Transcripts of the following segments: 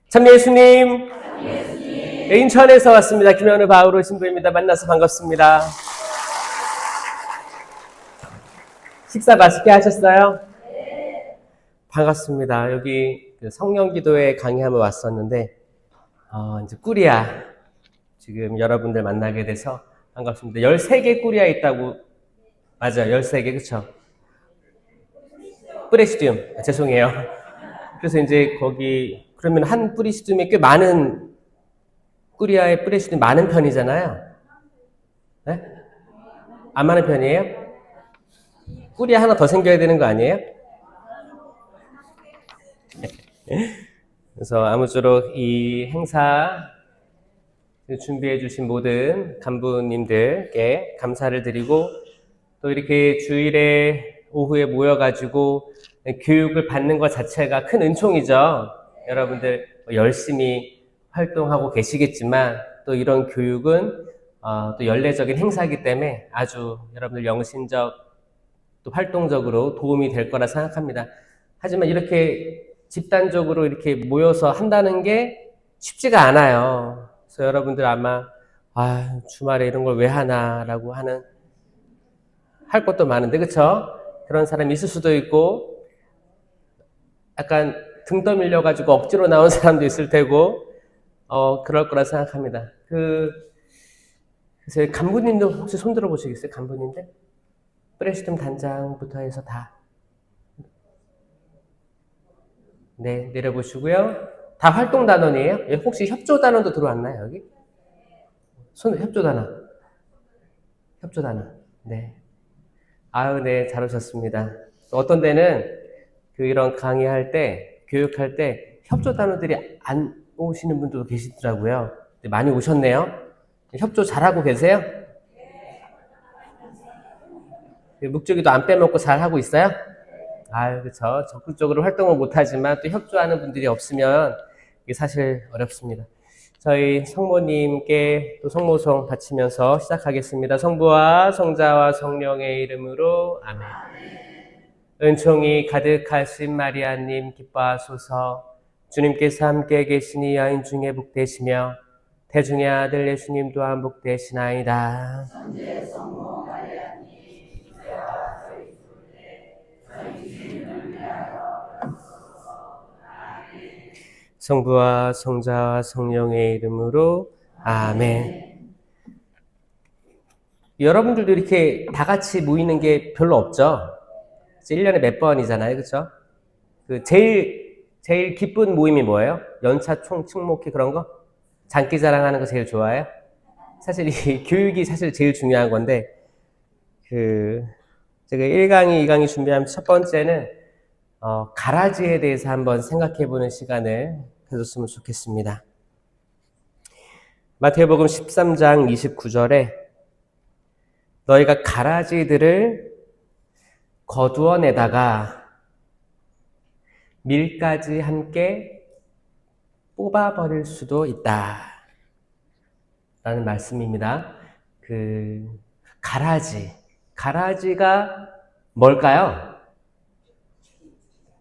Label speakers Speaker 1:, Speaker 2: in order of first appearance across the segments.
Speaker 1: 참 예수님, 인천에서 왔습니다. 김현우 바우로 신부입니다. 만나서 반갑습니다. 식사 맛있게 하셨어요? 반갑습니다. 여기 성령기도회 강의하며 왔었는데 이제 꾸리아 지금 여러분들 만나게 돼서 반갑습니다. 13개 꾸리아 있다고. 맞아요. 13개 그쵸? 뿌레시듐 죄송해요. 그래서 이제 거기 그러면 한 뿌리시듐에 꽤 많은 꾸리아의 뿌레시듐 많은 편이잖아요. 네? 안 많은 편이에요? 꾸리아 하나 더 생겨야 되는 거 아니에요? 그래서 아무쪼록 이 행사 준비해 주신 모든 간부님들께 감사를 드리고 또 이렇게 주일에 오후에 모여가지고 교육을 받는 것 자체가 큰 은총이죠. 여러분들 열심히 활동하고 계시겠지만 또 이런 교육은 또 연례적인 행사이기 때문에 아주 여러분들 영신적 또 활동적으로 도움이 될 거라 생각합니다. 하지만 이렇게 집단적으로 이렇게 모여서 한다는 게 쉽지가 않아요. 그래서 여러분들 아마 주말에 이런 걸 왜 하나라고 하는 할 것도 많은데 그쵸? 그런 사람이 있을 수도 있고 약간 등 떠밀려 가지고 억지로 나온 사람도 있을 테고 그럴 거라 생각합니다. 그래서 간부님도 혹시 손 들어 보시겠어요? 간부님들? 프레시덤 단장부터 해서 다. 네, 내려보시고요. 다 활동단원이에요? 혹시 협조단원도 들어왔나요, 여기? 협조단원. 협조단원. 네. 네, 잘 오셨습니다. 어떤 데는 이런 강의할 때, 교육할 때 협조단원들이 안 오시는 분들도 계시더라고요. 많이 오셨네요. 협조 잘하고 계세요? 묵주기도 안 빼먹고 잘 하고 있어요? 그렇죠. 적극적으로 활동을 못하지만 또 협조하는 분들이 없으면 이게 사실 어렵습니다. 저희 성모님께 또 성모송 바치면서 시작하겠습니다. 성부와 성자와 성령의 이름으로 아멘. 은총이 가득하신 마리아님 기뻐하소서. 주님께서 함께 계시니 여인 중에 복되시며 태중의 아들 예수님 또한 복되시나이다. 성부와 성자와 성령의 이름으로 아멘. 여러분들도 이렇게 다 같이 모이는 게 별로 없죠? 1년에 몇 번이잖아요, 그렇죠? 제일 기쁜 모임이 뭐예요? 연차 총축목회 그런 거? 장기자랑하는 거 제일 좋아해요? 사실 이 교육이 사실 제일 중요한 건데 제가 1강의, 2강의 준비하면 첫 번째는 가라지에 대해서 한번 생각해보는 시간을 해줬으면 좋겠습니다. 마태복음 13장 29절에 너희가 가라지들을 거두어내다가 밀까지 함께 뽑아버릴 수도 있다 라는 말씀입니다. 가라지가 뭘까요?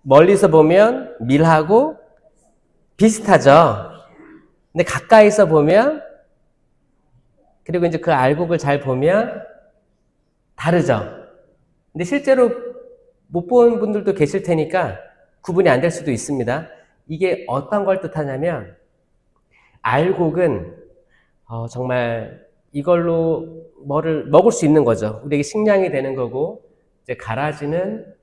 Speaker 1: 멀리서 보면 밀하고 비슷하죠. 근데 가까이서 보면 그리고 이제 그 알곡을 잘 보면 다르죠. 근데 실제로 못 본 분들도 계실 테니까 구분이 안 될 수도 있습니다. 이게 어떤 걸 뜻하냐면 알곡은 정말 이걸로 뭐를 먹을 수 있는 거죠. 우리에게 식량이 되는 거고 이제 가라지는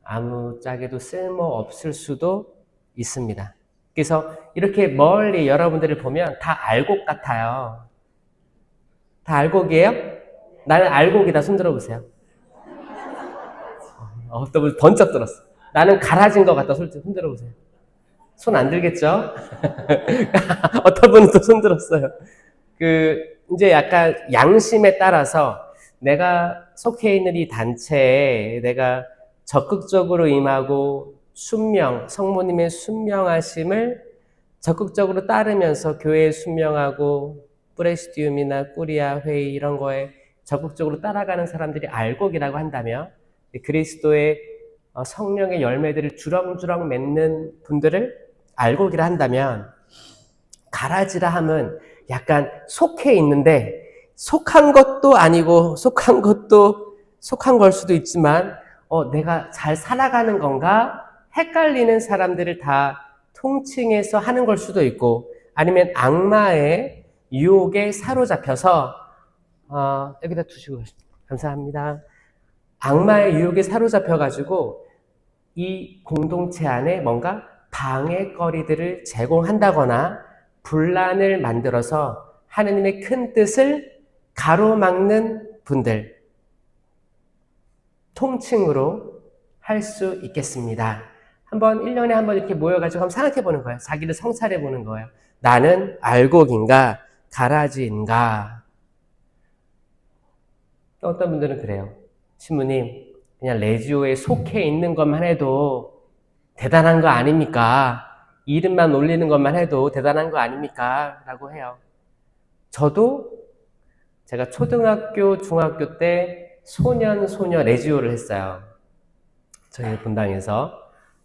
Speaker 1: 아무짝에도 쓸모 없을 수도 있습니다. 그래서 이렇게 멀리 여러분들을 보면 다 알곡 같아요. 다 알곡이에요? 나는 알곡이다. 손 들어보세요. 또 번쩍 들었어. 나는 가라진 것 같다. 손 들어보세요. 손 안 들겠죠? 어떤 분은 또 손 들었어요. 이제 약간 양심에 따라서 내가 속해 있는 이 단체에 내가 적극적으로 임하고 성모님의 순명하심을 적극적으로 따르면서 교회에 순명하고 프레시디움이나 꾸리아 회의 이런 거에 적극적으로 따라가는 사람들이 알곡이라고 한다면 그리스도의 성령의 열매들을 주렁주렁 맺는 분들을 알곡이라 한다면 가라지라 함은 약간 속해 있는데 속한 것도 아니고 속한 걸 수도 있지만 내가 잘 살아가는 건가? 헷갈리는 사람들을 다 통칭해서 하는 걸 수도 있고 아니면 악마의 유혹에 사로잡혀서 여기다 두시고 감사합니다. 악마의 유혹에 사로잡혀가지고 이 공동체 안에 뭔가 방해거리들을 제공한다거나 분란을 만들어서 하느님의 큰 뜻을 가로막는 분들 통칭으로 할 수 있겠습니다. 한번 1년에 한번 이렇게 모여가지고 한번 생각해 보는 거예요. 자기를 성찰해 보는 거예요. 나는 알곡인가 가라지인가. 또 어떤 분들은 그래요. 신부님 그냥 레지오에 속해 있는 것만 해도 대단한 거 아닙니까? 이름만 올리는 것만 해도 대단한 거 아닙니까? 라고 해요. 저도 제가 초등학교, 중학교 때 소녀 레지오를 했어요. 저희 본당에서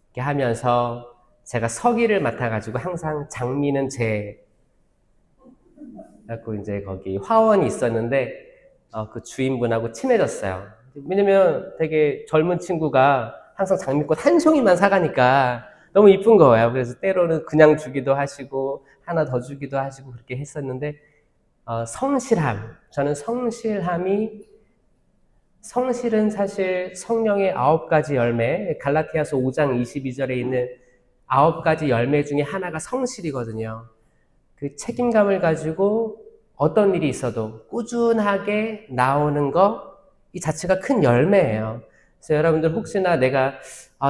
Speaker 1: 이렇게 하면서 제가 서기를 맡아가지고 항상 장미는 그래갖고 이제 거기 화원이 있었는데 그 주인분하고 친해졌어요. 왜냐면 되게 젊은 친구가 항상 장미꽃 한 송이만 사가니까 너무 이쁜 거예요. 그래서 때로는 그냥 주기도 하시고 하나 더 주기도 하시고 그렇게 했었는데 성실함. 저는 성실은 사실 성령의 9가지 열매, 갈라티아서 5장 22절에 있는 9가지 열매 중에 하나가 성실이거든요. 그 책임감을 가지고 어떤 일이 있어도 꾸준하게 나오는 거, 이 자체가 큰 열매예요. 그래서 여러분들 혹시나 내가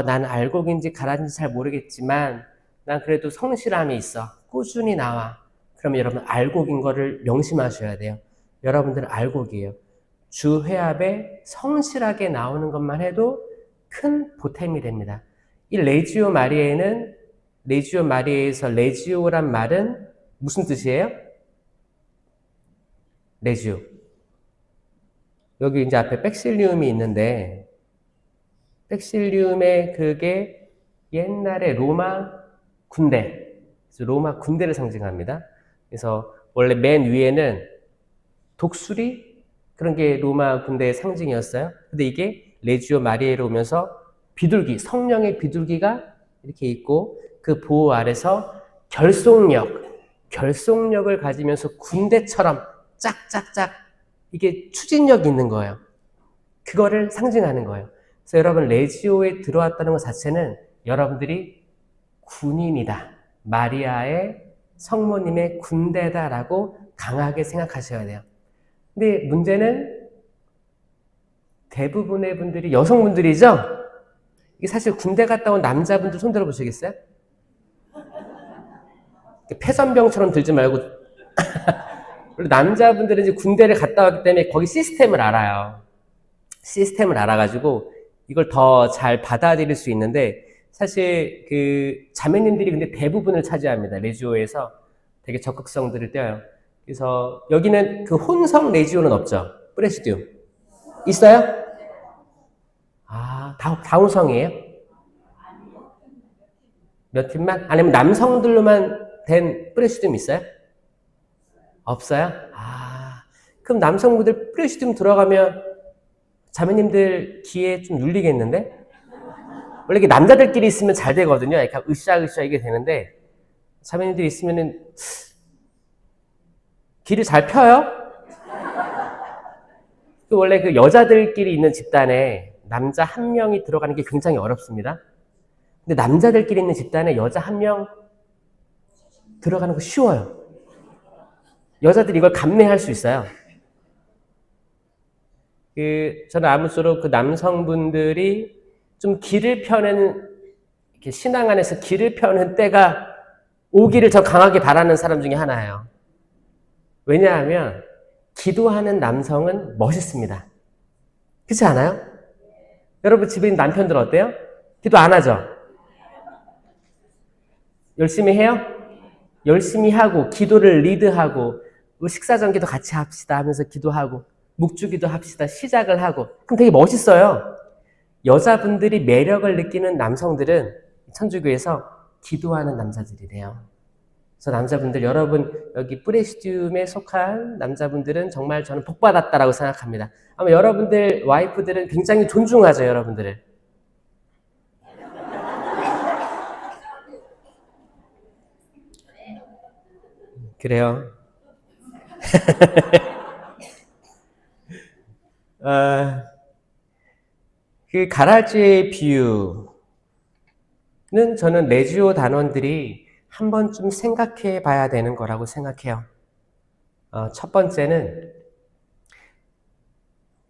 Speaker 1: 나는 알곡인지 가라지인지 잘 모르겠지만 난 그래도 성실함이 있어. 꾸준히 나와. 그러면 여러분 알곡인 거를 명심하셔야 돼요. 여러분들은 알곡이에요. 주 회합에 성실하게 나오는 것만 해도 큰 보탬이 됩니다. 이 레지오 마리에에서 레지오란 말은 무슨 뜻이에요? 레지오. 여기 이제 앞에 백실리움이 있는데 백실리움의 그게 옛날에 로마 군대를 상징합니다. 그래서 원래 맨 위에는 독수리 그런 게 로마 군대의 상징이었어요. 근데 이게 레지오 마리에로 오면서 비둘기, 성령의 비둘기가 이렇게 있고 그 보호 아래서 결속력을 가지면서 군대처럼 짝짝짝 이게 추진력이 있는 거예요. 그거를 상징하는 거예요. 그래서 여러분 레지오에 들어왔다는 것 자체는 여러분들이 군인이다. 마리아의 성모님의 군대다라고 강하게 생각하셔야 돼요. 근데 문제는 대부분의 분들이 여성분들이죠? 이게 사실 군대 갔다 온 남자분들 손 들어보시겠어요? 폐선병처럼 들지 말고 남자분들은 이제 군대를 갔다 왔기 때문에 거기 시스템을 알아요. 시스템을 알아가지고 이걸 더 잘 받아들일 수 있는데 사실 그 자매님들이 근데 대부분을 차지합니다. 레지오에서 되게 적극성들을 떼어요. 그래서 여기는 그 혼성 레지오는 없죠. 프레시디움 있어요? 다 혼성이에요? 몇 팀만? 아니면 남성들로만 된 프레시디움 있어요? 없어요? 그럼 남성분들 프레시디움 들어가면 자매님들 기에 좀 눌리겠는데? 원래 이게 남자들끼리 있으면 잘 되거든요. 이렇게 으쌰으쌰 이게 되는데 자매님들이 있으면은 기를 잘 펴요? 원래 그 여자들끼리 있는 집단에 남자 한 명이 들어가는 게 굉장히 어렵습니다. 근데 남자들끼리 있는 집단에 여자 한 명 들어가는 거 쉬워요. 여자들이 이걸 감내할 수 있어요. 저는 아무쪼록 그 남성분들이 좀 길을 펴는, 이렇게 신앙 안에서 길을 펴는 때가 오기를 저 강하게 바라는 사람 중에 하나예요. 왜냐하면 기도하는 남성은 멋있습니다. 그렇지 않아요? 여러분 집에 있는 남편들 어때요? 기도 안 하죠? 열심히 해요? 열심히 하고 기도를 리드하고 식사 전기도 같이 합시다 하면서 기도하고 묵주기도 합시다 시작을 하고 그럼 되게 멋있어요. 여자분들이 매력을 느끼는 남성들은 천주교에서 기도하는 남자들이래요. 그래서 남자분들, 여러분 여기 프레시디움에 속한 남자분들은 정말 저는 복받았다라고 생각합니다. 아마 여러분들 와이프들은 굉장히 존중하죠, 여러분들을. 그래요. 그 가라지의 비유는 저는 레지오 단원들이 한 번쯤 생각해 봐야 되는 거라고 생각해요. 첫 번째는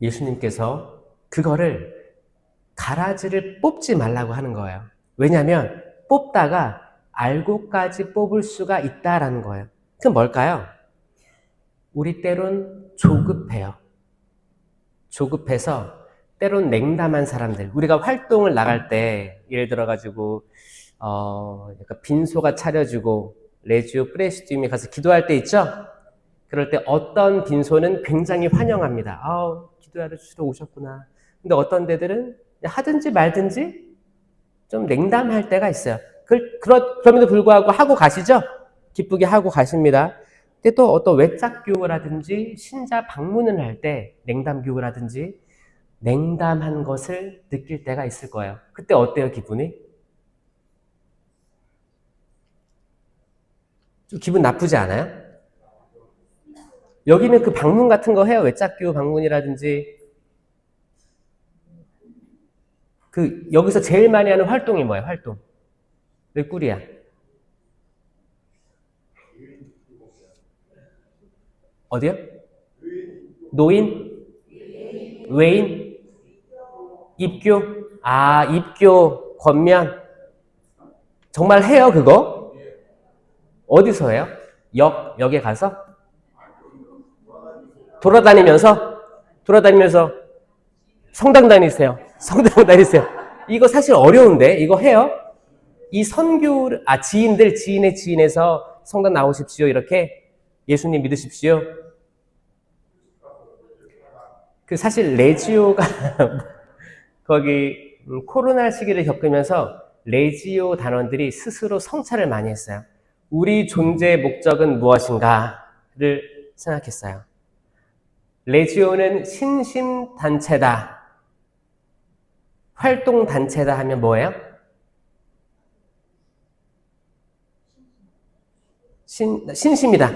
Speaker 1: 예수님께서 그거를 가라지를 뽑지 말라고 하는 거예요. 왜냐하면 뽑다가 알고까지 뽑을 수가 있다라는 거예요. 그럼 뭘까요? 우리 때론 조급해요. 조급해서 때론 냉담한 사람들, 우리가 활동을 나갈 때 예를 들어가지고 약간 빈소가 차려주고 레지오 프레시디움에 가서 기도할 때 있죠? 그럴 때 어떤 빈소는 굉장히 환영합니다. 기도하러 주시러 오셨구나. 근데 어떤 데들은 하든지 말든지 좀 냉담할 때가 있어요. 그럼에도 불구하고 하고 가시죠? 기쁘게 하고 가십니다. 근데 또 어떤 외짝 교우라든지 신자 방문을 할 때 냉담 교우라든지 냉담한 것을 느낄 때가 있을 거예요. 그때 어때요, 기분이? 좀 기분 나쁘지 않아요? 여기는 그 방문 같은 거 해요. 외짝 교우 방문이라든지. 여기서 제일 많이 하는 활동이 뭐예요, 활동? 왜 꿀이야? 어디요? 노인? 외인? 입교? 입교, 권면. 정말 해요, 그거? 어디서 해요? 역에 가서? 돌아다니면서 성당 다니세요. 성당 다니세요. 이거 사실 어려운데, 이거 해요? 이 지인의 지인에서 성당 나오십시오. 이렇게 예수님 믿으십시오. 사실 레지오가 거기 코로나 시기를 겪으면서 레지오 단원들이 스스로 성찰을 많이 했어요. 우리 존재의 목적은 무엇인가를 생각했어요. 레지오는 신심단체다. 활동단체다 하면 뭐예요? 신심이다.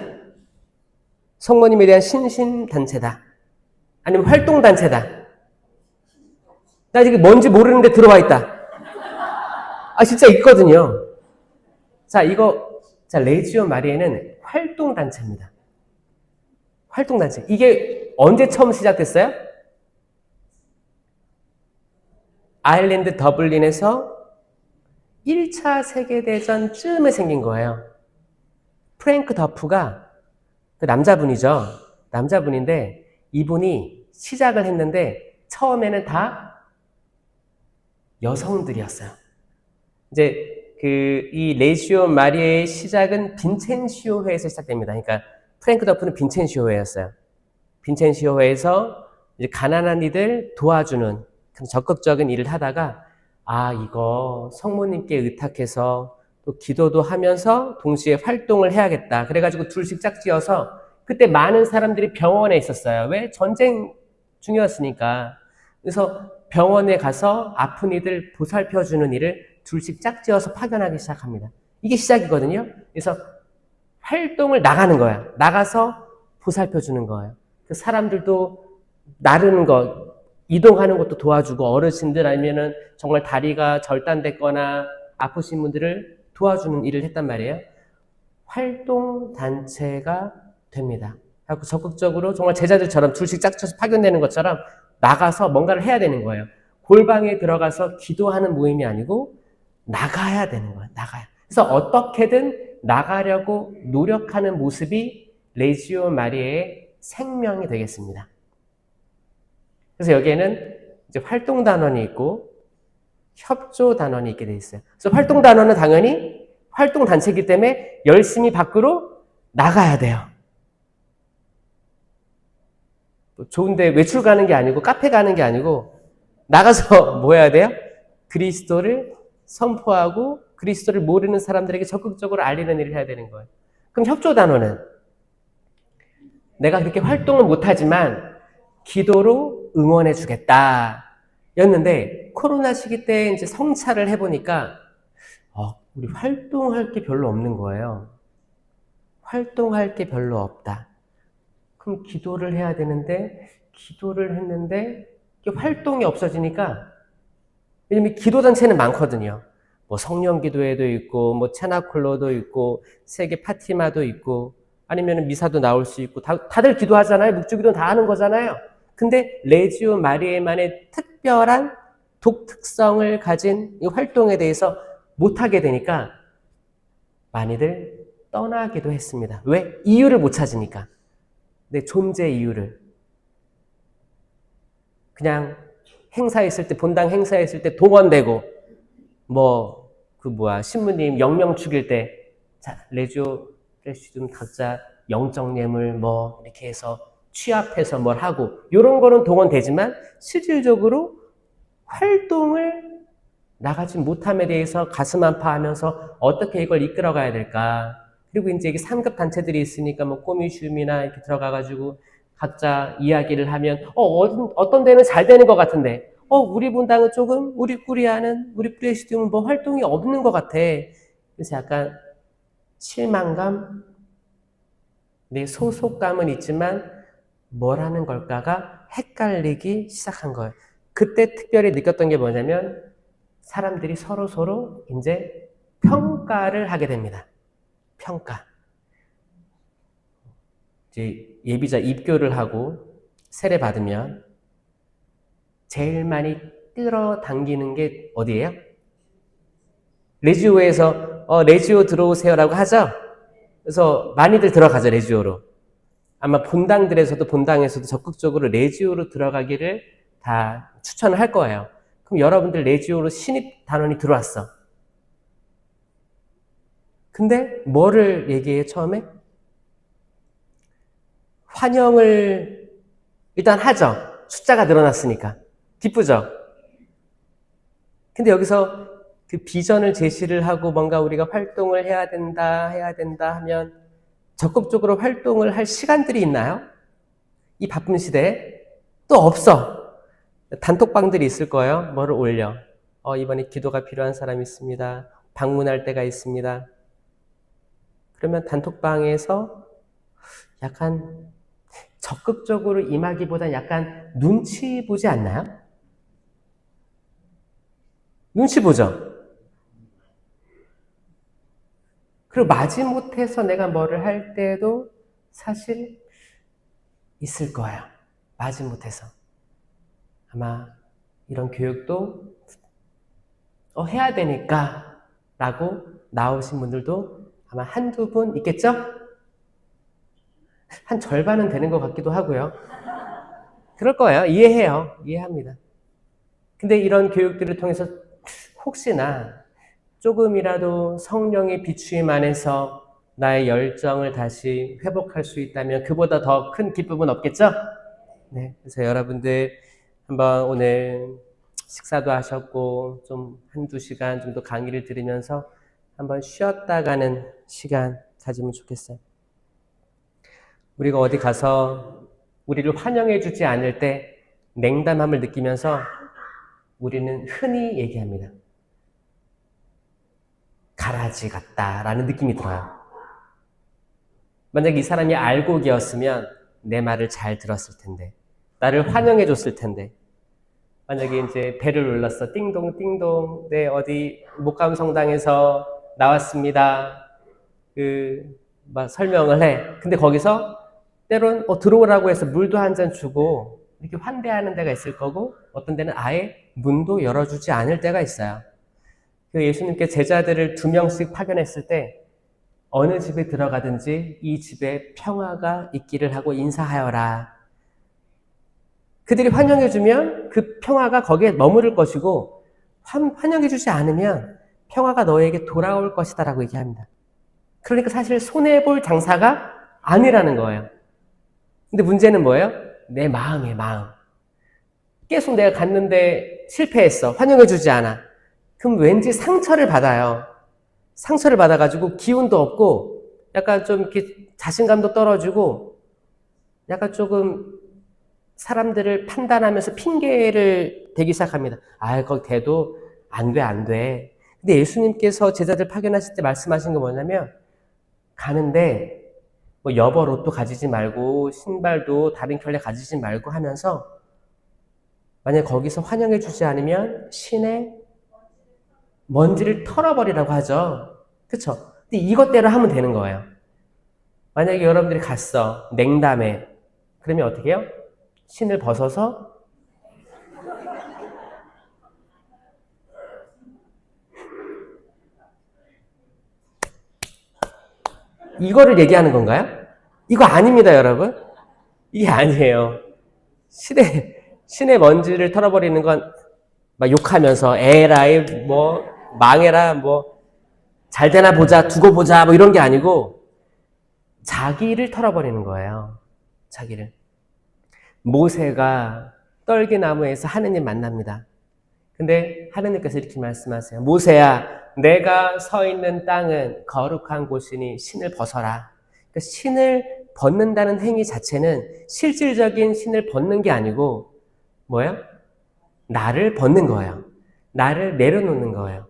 Speaker 1: 성모님에 대한 신심단체다. 아니면 활동단체다. 나 지금 뭔지 모르는데 들어와 있다. 진짜 있거든요. 레지오 마리에는 활동단체입니다. 활동단체. 이게 언제 처음 시작됐어요? 아일랜드 더블린에서 1차 세계대전쯤에 생긴 거예요. 프랭크 더프가 그 남자분이죠. 남자분인데 이분이 시작을 했는데 처음에는 다 여성들이었어요. 이제 이 레지오 마리에의 시작은 빈첸시오회에서 시작됩니다. 그러니까 프랭크 더프는 빈첸시오회였어요. 빈첸시오회에서 이제 가난한 이들 도와주는 적극적인 일을 하다가 이거 성모님께 의탁해서 또 기도도 하면서 동시에 활동을 해야겠다. 그래가지고 둘씩 짝지어서 그때 많은 사람들이 병원에 있었어요. 왜? 전쟁 중이었으니까. 그래서 병원에 가서 아픈 이들 보살펴주는 일을 둘씩 짝지어서 파견하기 시작합니다. 이게 시작이거든요. 그래서 활동을 나가는 거야. 나가서 보살펴주는 거예요. 그 사람들도 나르는 거, 이동하는 것도 도와주고 어르신들 아니면은 정말 다리가 절단됐거나 아프신 분들을 도와주는 일을 했단 말이에요. 활동단체가 됩니다. 그래서 적극적으로 정말 제자들처럼 둘씩 짝쳐서 파견되는 것처럼 나가서 뭔가를 해야 되는 거예요. 골방에 들어가서 기도하는 모임이 아니고 나가야 되는 거예요. 나가야. 그래서 어떻게든 나가려고 노력하는 모습이 레지오 마리에의 생명이 되겠습니다. 그래서 여기에는 이제 활동 단원이 있고 협조 단원이 있게 돼 있어요. 그래서 활동 단원은 당연히 활동 단체이기 때문에 열심히 밖으로 나가야 돼요. 좋은데 외출 가는 게 아니고 카페 가는 게 아니고 나가서 뭐 해야 돼요? 그리스도를 선포하고 그리스도를 모르는 사람들에게 적극적으로 알리는 일을 해야 되는 거예요. 그럼 협조단원은 내가 그렇게 활동을 못하지만 기도로 응원해 주겠다 였는데, 코로나 시기 때 이제 성찰을 해보니까 우리 활동할 게 별로 없는 거예요. 활동할 게 별로 없다. 그럼 기도를 해야 되는데, 기도를 했는데 활동이 없어지니까, 왜냐면 기도단체는 많거든요. 뭐 성령기도회도 있고, 뭐 체나콜로도 있고, 세계 파티마도 있고, 아니면 미사도 나올 수 있고, 다들 기도하잖아요. 묵주기도 다 하는 거잖아요. 근데 레지오 마리에만의 특별한 독특성을 가진 이 활동에 대해서 못하게 되니까 많이들 떠나기도 했습니다. 왜? 이유를 못 찾으니까. 내 존재 이유를. 그냥 행사했을 때, 본당 행사했을 때 동원되고, 신부님 영명 축일 때, 자, 레지오 프레시즘 각자 영적 예물 이렇게 해서 취합해서 뭘 하고, 요런 거는 동원되지만, 실질적으로 활동을 나가지 못함에 대해서 가슴 아파하면서 어떻게 이걸 이끌어가야 될까. 그리고 이제 이게 3급 단체들이 있으니까 꼬미춤이나 이렇게 들어가가지고 각자 이야기를 하면, 어떤 데는 잘 되는 것 같은데, 우리 분당은 조금, 우리 프레시디움은 활동이 없는 것 같아. 그래서 약간 실망감, 내 소속감은 있지만 뭘 하는 걸까가 헷갈리기 시작한 거예요. 그때 특별히 느꼈던 게 뭐냐면, 사람들이 서로 이제 평가를 하게 됩니다. 평가. 이제 예비자 입교를 하고 세례 받으면 제일 많이 끌어당기는 게 어디예요? 레지오에서 레지오 들어오세요라고 하죠? 그래서 많이들 들어가죠, 레지오로. 아마 본당에서도 적극적으로 레지오로 들어가기를 다 추천을 할 거예요. 그럼 여러분들 레지오로 신입 단원이 들어왔어. 근데 뭐를 얘기해요, 처음에? 환영을 일단 하죠. 숫자가 늘어났으니까. 기쁘죠? 근데 여기서 그 비전을 제시를 하고 뭔가 우리가 활동을 해야 된다 하면 적극적으로 활동을 할 시간들이 있나요? 이 바쁜 시대에? 또 없어. 단톡방들이 있을 거예요. 뭐를 올려. 이번에 기도가 필요한 사람이 있습니다. 방문할 때가 있습니다. 그러면 단톡방에서 약간 적극적으로 임하기보다 약간 눈치 보지 않나요? 눈치 보죠? 그리고 마지못해서 내가 뭐를 할 때도 사실 있을 거예요. 마지못해서. 아마 이런 교육도 해야 되니까 라고 나오신 분들도 아마 한두 분 있겠죠? 한 절반은 되는 것 같기도 하고요. 그럴 거예요. 이해해요. 이해합니다. 근데 이런 교육들을 통해서 혹시나 조금이라도 성령의 비추임 안에서 나의 열정을 다시 회복할 수 있다면 그보다 더 큰 기쁨은 없겠죠? 네. 그래서 여러분들 한번 오늘 식사도 하셨고 좀 한두 시간 정도 강의를 들으면서 한번 쉬었다 가는 시간 가지면 좋겠어요. 우리가 어디 가서 우리를 환영해 주지 않을 때 냉담함을 느끼면서 우리는 흔히 얘기합니다. 가라지 같다라는 느낌이 들어요. 만약 이 사람이 알곡이었으면 내 말을 잘 들었을 텐데, 나를 환영해 줬을 텐데, 만약에 이제 벨을 눌렀어. 띵동, 띵동. 네, 어디 목감성당에서 나왔습니다. 막 설명을 해. 근데 거기서 때론 들어오라고 해서 물도 한 잔 주고 이렇게 환대하는 데가 있을 거고, 어떤 데는 아예 문도 열어주지 않을 때가 있어요. 예수님께 제자들을 2명씩 파견했을 때 어느 집에 들어가든지 이 집에 평화가 있기를 하고 인사하여라. 그들이 환영해주면 그 평화가 거기에 머무를 것이고, 환영해주지 않으면 평화가 너에게 돌아올 것이다 라고 얘기합니다. 그러니까 사실 손해볼 장사가 아니라는 거예요. 근데 문제는 뭐예요? 내 마음이에요, 마음. 계속 내가 갔는데 실패했어. 환영해주지 않아. 그럼 왠지 상처를 받아요. 상처를 받아가지고 기운도 없고 약간 좀 이렇게 자신감도 떨어지고 약간 조금 사람들을 판단하면서 핑계를 대기 시작합니다. 아, 거기 대도 안 돼, 안 돼. 근데 예수님께서 제자들 파견하실 때 말씀하신 거 뭐냐면 가는데 뭐 여벌 옷도 가지지 말고 신발도 다른 켤레 가지지 말고 하면서 만약 거기서 환영해 주지 않으면 신의 먼지를 털어버리라고 하죠. 그쵸? 근데 이것대로 하면 되는 거예요. 만약에 여러분들이 갔어. 냉담에. 그러면 어떻게 해요? 신을 벗어서 이거를 얘기하는 건가요? 이거 아닙니다, 여러분. 이게 아니에요. 신의 먼지를 털어버리는 건 막 욕하면서 에라이 뭐 망해라 뭐 잘되나 보자 두고 보자 뭐 이런 게 아니고 자기를 털어버리는 거예요. 자기를. 모세가 떨기나무에서 하느님 만납니다. 근데 하느님께서 이렇게 말씀하세요. 모세야, 내가 서 있는 땅은 거룩한 곳이니 신을 벗어라. 그러니까 신을 벗는다는 행위 자체는 실질적인 신을 벗는 게 아니고 뭐예요? 나를 벗는 거예요. 나를 내려놓는 거예요.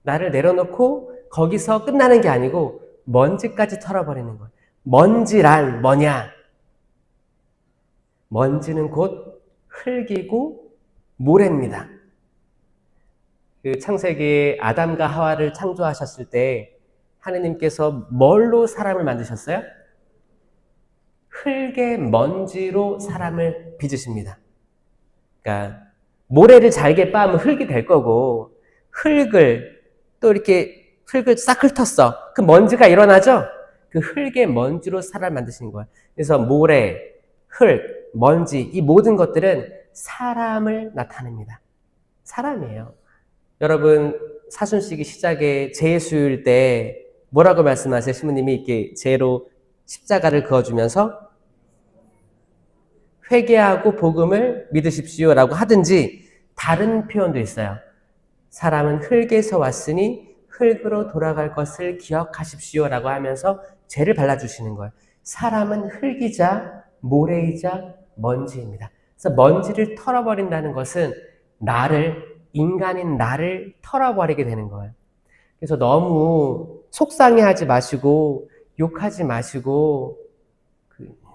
Speaker 1: 나를 내려놓고 거기서 끝나는 게 아니고 먼지까지 털어버리는 거예요. 먼지란 뭐냐? 먼지는 곧 흙이고 모래입니다. 그 창세기에 아담과 하와를 창조하셨을 때 하느님께서 뭘로 사람을 만드셨어요? 흙의 먼지로 사람을 빚으십니다. 그러니까 모래를 잘게 빻으면 흙이 될 거고 흙을 또 이렇게 흙을 싹 훑었어. 그 먼지가 일어나죠? 그 흙의 먼지로 사람을 만드신 거예요. 그래서 모래, 흙, 먼지 이 모든 것들은 사람을 나타냅니다. 사람이에요. 여러분 사순시기 시작에 제수일 때 뭐라고 말씀하세요? 신부님이 이렇게 제로 십자가를 그어주면서 회개하고 복음을 믿으십시오라고 하든지 다른 표현도 있어요. 사람은 흙에서 왔으니 흙으로 돌아갈 것을 기억하십시오라고 하면서 죄를 발라주시는 거예요. 사람은 흙이자 모래이자 먼지입니다. 그래서 먼지를 털어버린다는 것은 인간인 나를 털어버리게 되는 거예요. 그래서 너무 속상해하지 마시고 욕하지 마시고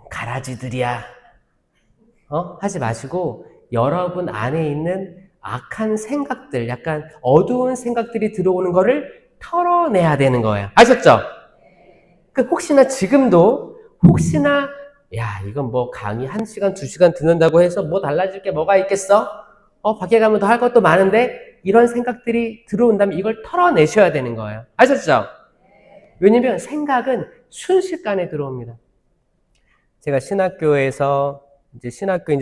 Speaker 1: 가라지들이야 하지 마시고 여러분 안에 있는 악한 생각들, 약간 어두운 생각들이 들어오는 거를 털어내야 되는 거예요. 아셨죠? 혹시나 지금도 혹시나 야 이건 뭐 강의 1시간 2시간 듣는다고 해서 뭐 달라질 게 뭐가 있겠어? 밖에 가면 더 할 것도 많은데 이런 생각들이 들어온다면 이걸 털어내셔야 되는 거예요. 아셨죠? 왜냐면 생각은 순식간에 들어옵니다. 제가 신학교에서 이제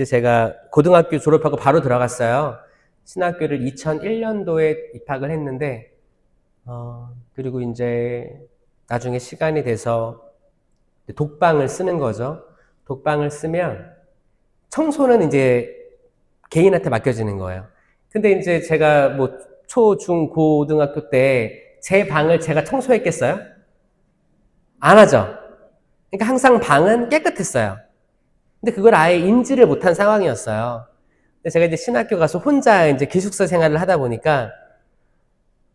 Speaker 1: 제가 고등학교 졸업하고 바로 들어갔어요. 신학교를 2001년도에 입학을 했는데, 그리고 이제 나중에 시간이 돼서 독방을 쓰는 거죠. 독방을 쓰면 청소는 이제 개인한테 맡겨지는 거예요. 근데 이제 제가 뭐 초, 중, 고등학교 때 제 방을 제가 청소했겠어요? 안 하죠. 그러니까 항상 방은 깨끗했어요. 근데 그걸 아예 인지를 못한 상황이었어요. 근데 제가 이제 신학교 가서 혼자 이제 기숙사 생활을 하다 보니까,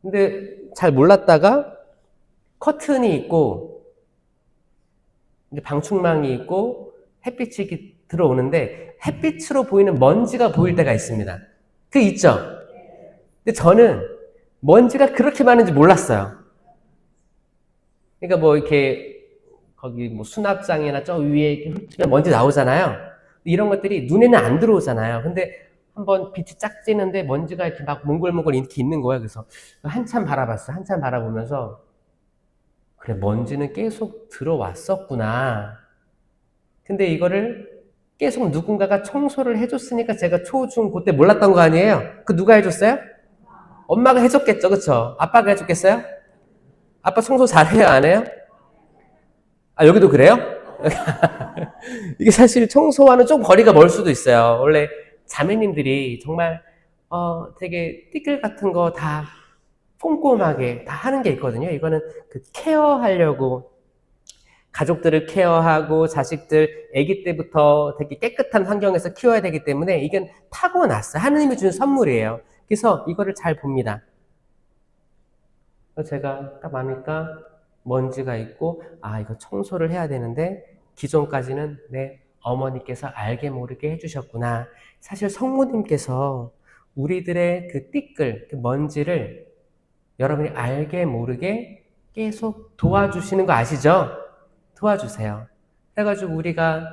Speaker 1: 근데 잘 몰랐다가 커튼이 있고, 이제 방충망이 있고, 햇빛이 들어오는데, 햇빛으로 보이는 먼지가 보일 때가 있습니다. 그게 있죠? 근데 저는 먼지가 그렇게 많은지 몰랐어요. 그러니까 뭐 이렇게 거기 뭐 수납장이나 저 위에 이렇게 훑으면 먼지 나오잖아요. 이런 것들이 눈에는 안 들어오잖아요. 근데 한번 빛이 쫙 찌는데 먼지가 이렇게 막 몽글몽글 이렇게 있는 거야. 그래서 한참 바라봤어. 한참 바라보면서 그래 먼지는 계속 들어왔었구나. 근데 이거를 계속 누군가가 청소를 해줬으니까 제가 초, 중, 고 때 몰랐던 거 아니에요? 그 누가 해줬어요? 엄마가 해줬겠죠, 그쵸? 아빠가 해줬겠어요? 아빠 청소 잘해요, 안 해요? 아, 여기도 그래요? 이게 사실 청소와는 좀 거리가 멀 수도 있어요. 원래 자매님들이 정말 되게 띠끌 같은 거 다 꼼꼼하게 다 하는 게 있거든요. 이거는 그 케어하려고 가족들을 케어하고 자식들 아기 때부터 되게 깨끗한 환경에서 키워야 되기 때문에 이건 타고났어요. 하느님이 주는 선물이에요. 그래서 이거를 잘 봅니다. 제가 딱 마니까 먼지가 있고 이거 청소를 해야 되는데 기존까지는 내 어머니께서 알게 모르게 해주셨구나. 사실 성모님께서 우리들의 그 띠끌, 그 먼지를 여러분이 알게 모르게 계속 도와주시는 거 아시죠? 도와주세요. 그래가지고 우리가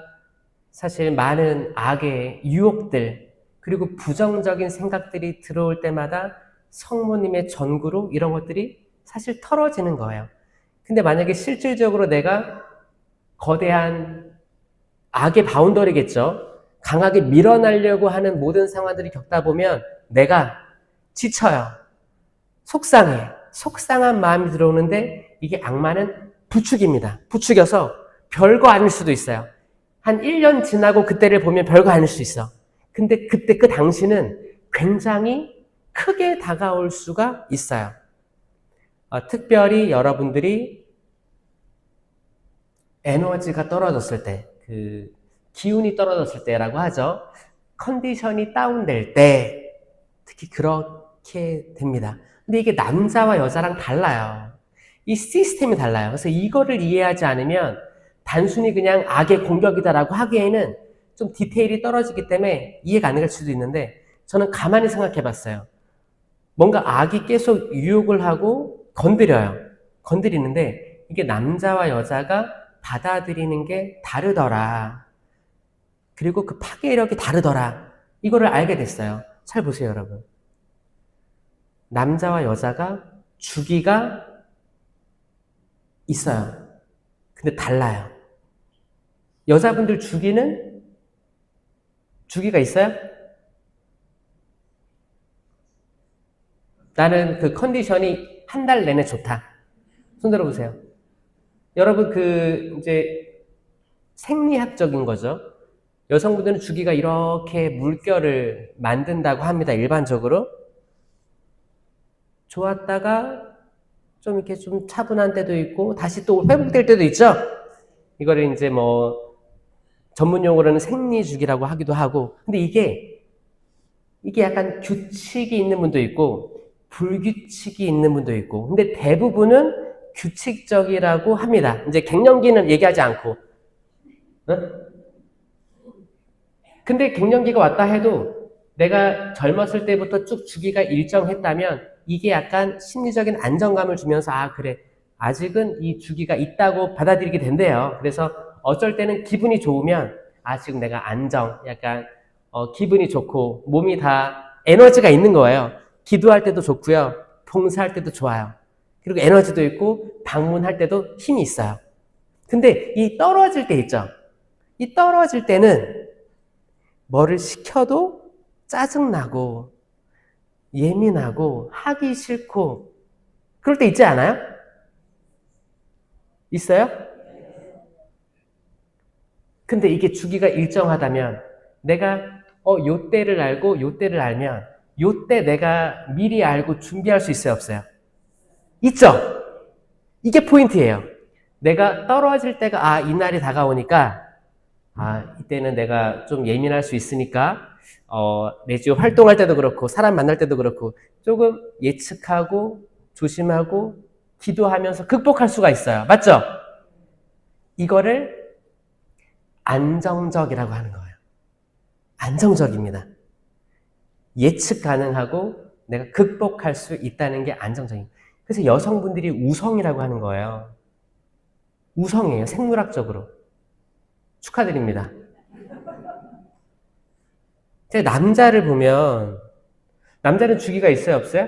Speaker 1: 사실 많은 악의 유혹들 그리고 부정적인 생각들이 들어올 때마다 성모님의 전구로 이런 것들이 사실 털어지는 거예요. 근데 만약에 실질적으로 내가 거대한 악의 바운더리겠죠. 강하게 밀어내려고 하는 모든 상황들이 겪다 보면 내가 지쳐요. 속상해. 속상한 마음이 들어오는데 이게 악마는 부추깁니다. 부추겨서 별거 아닐 수도 있어요. 한 1년 지나고 그때를 보면 별거 아닐 수 있어. 근데 그때 그 당시는 굉장히 크게 다가올 수가 있어요. 특별히 여러분들이 에너지가 떨어졌을 때, 그 기운이 떨어졌을 때라고 하죠. 컨디션이 다운될 때 특히 그렇게 됩니다. 근데 이게 남자와 여자랑 달라요. 이 시스템이 달라요. 그래서 이거를 이해하지 않으면 단순히 그냥 악의 공격이다라고 하기에는 좀 디테일이 떨어지기 때문에 이해가 안 갈 수도 있는데 저는 가만히 생각해 봤어요. 뭔가 악이 계속 유혹을 하고 건드려요. 건드리는데 이게 남자와 여자가 받아들이는 게 다르더라. 그리고 그 파괴력이 다르더라. 이거를 알게 됐어요. 잘 보세요, 여러분. 남자와 여자가 주기가 있어요. 근데 달라요. 여자분들 주기가 있어요? 나는 그 컨디션이 한 달 내내 좋다. 손 들어보세요. 여러분 이제 생리학적인 거죠. 여성분들은 주기가 이렇게 물결을 만든다고 합니다. 일반적으로. 좋았다가 좀 이렇게 좀 차분한 때도 있고 다시 또 회복될 때도 있죠. 이거를 이제 전문 용어로는 생리주기라고 하기도 하고. 근데 이게 약간 규칙이 있는 분도 있고 불규칙이 있는 분도 있고. 근데 대부분은 규칙적이라고 합니다. 이제 갱년기는 얘기하지 않고. 근데 갱년기가 왔다 해도 내가 젊었을 때부터 쭉 주기가 일정했다면 이게 약간 심리적인 안정감을 주면서 그래 아직은 이 주기가 있다고 받아들이게 된대요. 그래서 어쩔 때는 기분이 좋으면 지금 내가 안정 약간 기분이 좋고 몸이 다 에너지가 있는 거예요. 기도할 때도 좋고요. 봉사할 때도 좋아요. 그리고 에너지도 있고 방문할 때도 힘이 있어요. 근데 이 떨어질 때 있죠. 이 떨어질 때는 뭐를 시켜도 짜증나고 예민하고 하기 싫고 그럴 때 있지 않아요? 있어요? 근데 이게 주기가 일정하다면 내가 요 때를 알고 요 때를 알면 요 때 내가 미리 알고 준비할 수 있어요? 없어요? 있죠? 이게 포인트예요. 내가 떨어질 때가 이날이 다가오니까 이때는 내가 좀 예민할 수 있으니까 내주 활동할 때도 그렇고 사람 만날 때도 그렇고 조금 예측하고 조심하고 기도하면서 극복할 수가 있어요. 맞죠? 이거를 안정적이라고 하는 거예요. 안정적입니다. 예측 가능하고 내가 극복할 수 있다는 게 안정적인. 그래서 여성분들이 우성이라고 하는 거예요. 우성이에요. 생물학적으로. 축하드립니다. 제가 남자를 보면 남자는 주기가 있어요? 없어요?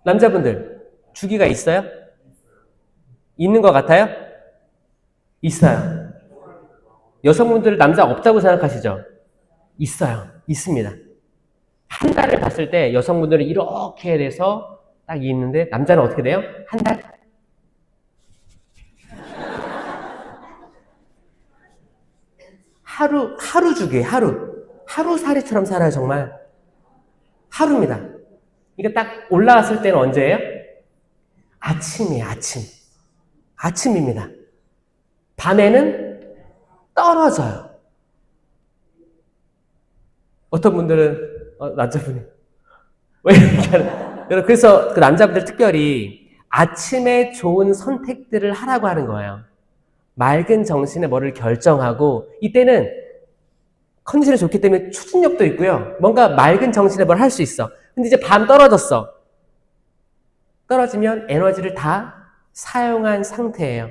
Speaker 1: 남자분들 주기가 있어요? 있는 것 같아요? 있어요. 여성분들은 남자 없다고 생각하시죠? 있어요. 있습니다. 한 달을 봤을 때 여성분들은 이렇게 돼서 딱 있는데 남자는 어떻게 돼요? 한 달? 하루 주기, 하루살이처럼 살아요, 정말. 하루입니다. 이게 딱 올라왔을 때는 언제예요? 아침이에요, 아침. 아침입니다. 밤에는 떨어져요. 어떤 분들은 남자분이 왜 이렇게 하는? 그래서 그 남자분들 특별히 아침에 좋은 선택들을 하라고 하는 거예요. 맑은 정신에 뭐를 결정하고, 이때는 컨디션이 좋기 때문에 추진력도 있고요. 뭔가 맑은 정신에 뭘 할 수 있어. 근데 이제 밤 떨어졌어. 떨어지면 에너지를 다 사용한 상태예요.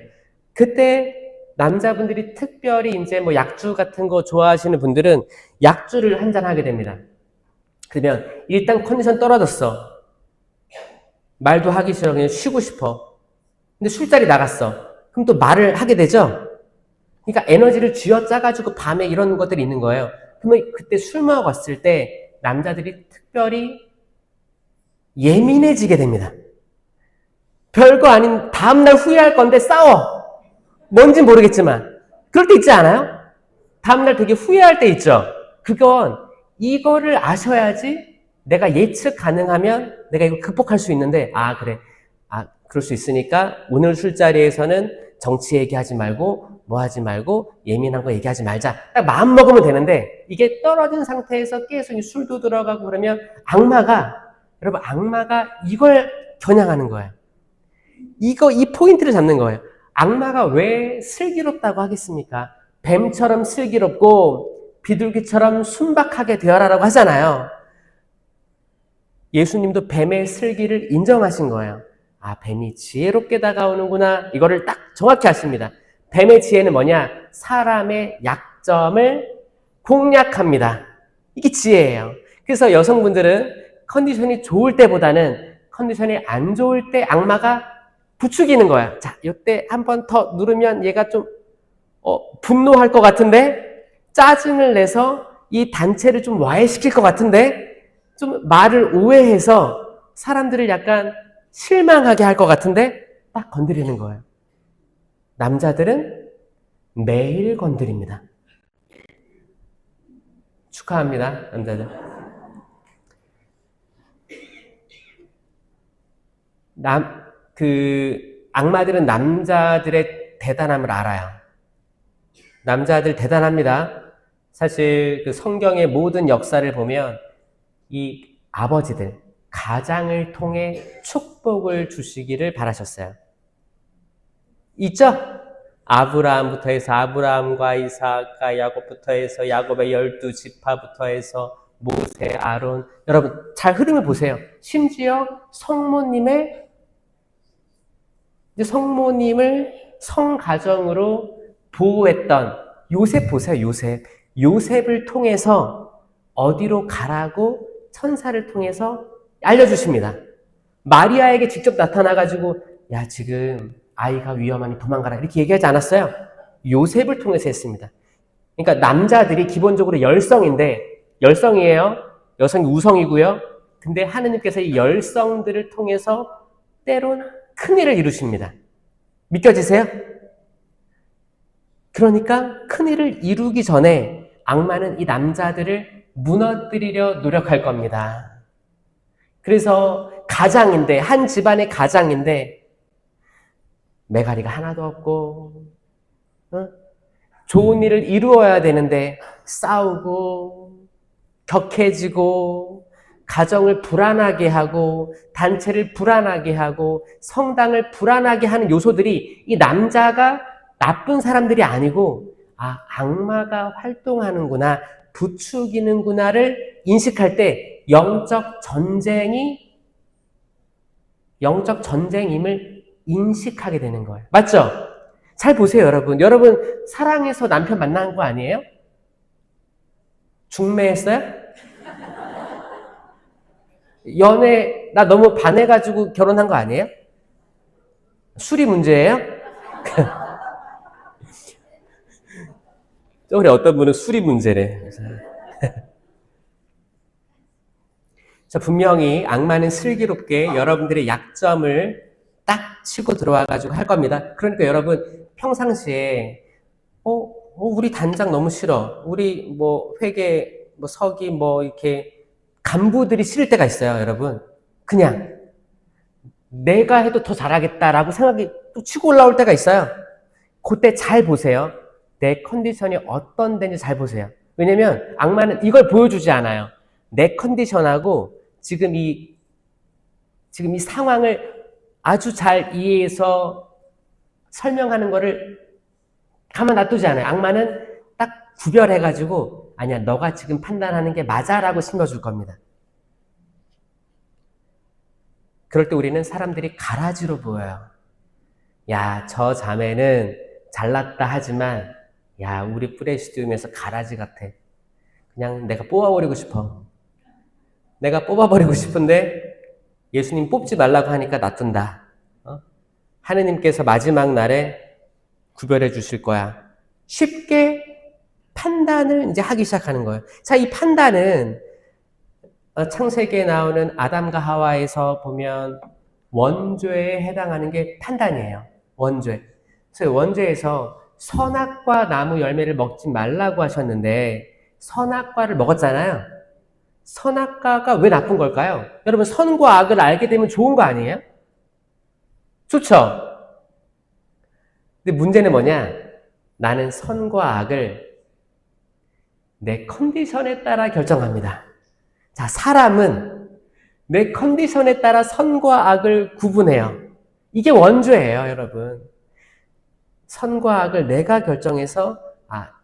Speaker 1: 그때 남자분들이 특별히 이제 뭐 약주 같은 거 좋아하시는 분들은 약주를 한 잔 하게 됩니다. 그러면 일단 컨디션 떨어졌어. 말도 하기 싫어. 그냥 쉬고 싶어. 근데 술자리 나갔어. 그럼 또 말을 하게 되죠? 그러니까 에너지를 쥐어짜가지고 밤에 이런 것들이 있는 거예요. 그러면 그때 술 먹었을 때 남자들이 특별히 예민해지게 됩니다. 별거 아닌 다음날 후회할 건데 싸워. 뭔진 모르겠지만. 그럴 때 있지 않아요? 다음날 되게 후회할 때 있죠? 그건 이거를 아셔야지 내가 예측 가능하면 내가 이거 극복할 수 있는데, 그래. 그럴 수 있으니까 오늘 술자리에서는 정치 얘기하지 말고 뭐 하지 말고 예민한 거 얘기하지 말자. 딱 마음 먹으면 되는데, 이게 떨어진 상태에서 계속 술도 들어가고 그러면 여러분 악마가 이걸 겨냥하는 거예요. 이 포인트를 잡는 거예요. 악마가 왜 슬기롭다고 하겠습니까? 뱀처럼 슬기롭고 비둘기처럼 순박하게 되어라라고 하잖아요. 예수님도 뱀의 슬기를 인정하신 거예요. 뱀이 지혜롭게 다가오는구나. 이거를 딱 정확히 아십니다. 뱀의 지혜는 뭐냐? 사람의 약점을 공략합니다. 이게 지혜예요. 그래서 여성분들은 컨디션이 좋을 때보다는 컨디션이 안 좋을 때 악마가 부추기는 거야. 자, 이때 한 번 더 누르면 얘가 좀 분노할 것 같은데, 짜증을 내서 이 단체를 좀 와해시킬 것 같은데, 좀 말을 오해해서 사람들을 약간 실망하게 할 것 같은데 딱 건드리는 거예요. 남자들은 매일 건드립니다. 축하합니다, 남자들. 악마들은 남자들의 대단함을 알아요. 남자들 대단합니다. 사실 그 성경의 모든 역사를 보면 이 아버지들, 가장을 통해 축복을 주시기를 바라셨어요. 있죠? 아브라함부터 해서 아브라함과 이삭과 야곱부터 해서 야곱의 12지파부터 해서 모세, 아론. 여러분 잘 흐름을 보세요. 심지어 성모님을 성가정으로 보호했던 요셉 보세요. 요셉을 통해서 어디로 가라고 천사를 통해서 알려주십니다. 마리아에게 직접 나타나가지고 지금 아이가 위험하니 도망가라 이렇게 얘기하지 않았어요. 요셉을 통해서 했습니다. 그러니까 남자들이 기본적으로 열성이에요. 여성이 우성이고요. 근데 하느님께서 이 열성들을 통해서 때론 큰일을 이루십니다. 믿겨지세요? 그러니까 큰일을 이루기 전에 악마는 이 남자들을 무너뜨리려 노력할 겁니다. 그래서 한 집안의 가장인데 매가리가 하나도 없고 좋은 일을 이루어야 되는데 싸우고 격해지고 가정을 불안하게 하고 단체를 불안하게 하고 성당을 불안하게 하는 요소들이 이 남자가 나쁜 사람들이 아니고 악마가 활동하는구나, 부추기는구나를 인식할 때 영적 전쟁임을 인식하게 되는 거예요. 맞죠? 잘 보세요, 여러분. 여러분 사랑해서 남편 만난 거 아니에요? 중매했어요? 나 너무 반해가지고 결혼한 거 아니에요? 술이 문제예요? 저번에 어떤 분은 술이 문제래. 자, 분명히 악마는 슬기롭게 여러분들의 약점을 딱 치고 들어와가지고 할 겁니다. 그러니까 여러분 평상시에 우리 단장 너무 싫어. 우리 회계 서기 이렇게 간부들이 싫을 때가 있어요, 여러분. 그냥 내가 해도 더 잘하겠다라고 생각이 또 치고 올라올 때가 있어요. 그때 잘 보세요. 내 컨디션이 어떤 데인지 잘 보세요. 왜냐면 악마는 이걸 보여주지 않아요. 내 컨디션하고 지금 이 상황을 아주 잘 이해해서 설명하는 거를 가만 놔두지 않아요. 악마는 딱 구별해가지고 아니야, 너가 지금 판단하는 게 맞아라고 심어줄 겁니다. 그럴 때 우리는 사람들이 가라지로 보여요. 야, 저 자매는 잘났다 하지만 야, 우리 프레시디움에서 가라지 같아. 그냥 내가 뽑아버리고 싶어. 내가 뽑아버리고 싶은데 예수님 뽑지 말라고 하니까 놔둔다. 하느님께서 마지막 날에 구별해 주실 거야. 쉽게 판단을 이제 하기 시작하는 거예요. 자, 이 판단은 창세기에 나오는 아담과 하와에서 보면 원죄에 해당하는 게 판단이에요. 원죄. 그래서 원죄에서 선악과 나무 열매를 먹지 말라고 하셨는데 선악과를 먹었잖아요. 선악과가 왜 나쁜 걸까요? 여러분, 선과 악을 알게 되면 좋은 거 아니에요? 좋죠? 근데 문제는 뭐냐? 나는 선과 악을 내 컨디션에 따라 결정합니다. 자, 사람은 내 컨디션에 따라 선과 악을 구분해요. 이게 원죄예요, 여러분. 선과 악을 내가 결정해서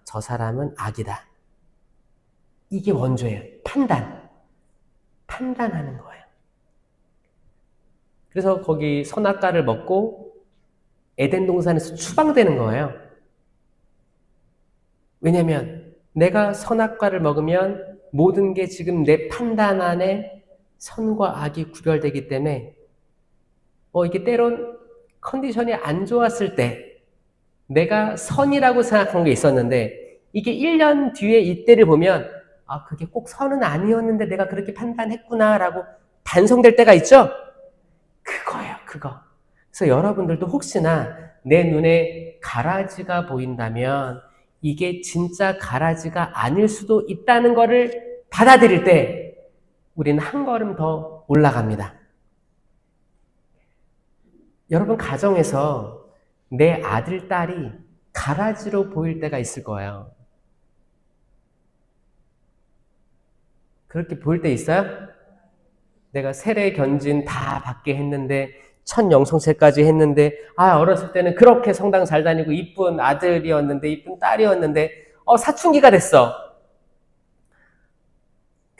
Speaker 1: 저 사람은 악이다. 이게 원죄예요. 판단하는 거예요. 그래서 거기 선악과를 먹고 에덴 동산에서 추방되는 거예요. 왜냐면 내가 선악과를 먹으면 모든 게 지금 내 판단 안에 선과 악이 구별되기 때문에 이게 때론 컨디션이 안 좋았을 때 내가 선이라고 생각한 게 있었는데 이게 1년 뒤에 이때를 보면 그게 꼭 선은 아니었는데 내가 그렇게 판단했구나라고 반성될 때가 있죠? 그거예요, 그거. 그래서 여러분들도 혹시나 내 눈에 가라지가 보인다면 이게 진짜 가라지가 아닐 수도 있다는 거를 받아들일 때 우리는 한 걸음 더 올라갑니다. 여러분 가정에서 내 아들, 딸이 가라지로 보일 때가 있을 거예요. 그렇게 보일 때 있어요? 내가 세례 견진 다 받게 했는데 첫 영성체까지 했는데 어렸을 때는 그렇게 성당 잘 다니고 이쁜 아들이었는데 이쁜 딸이었는데 사춘기가 됐어.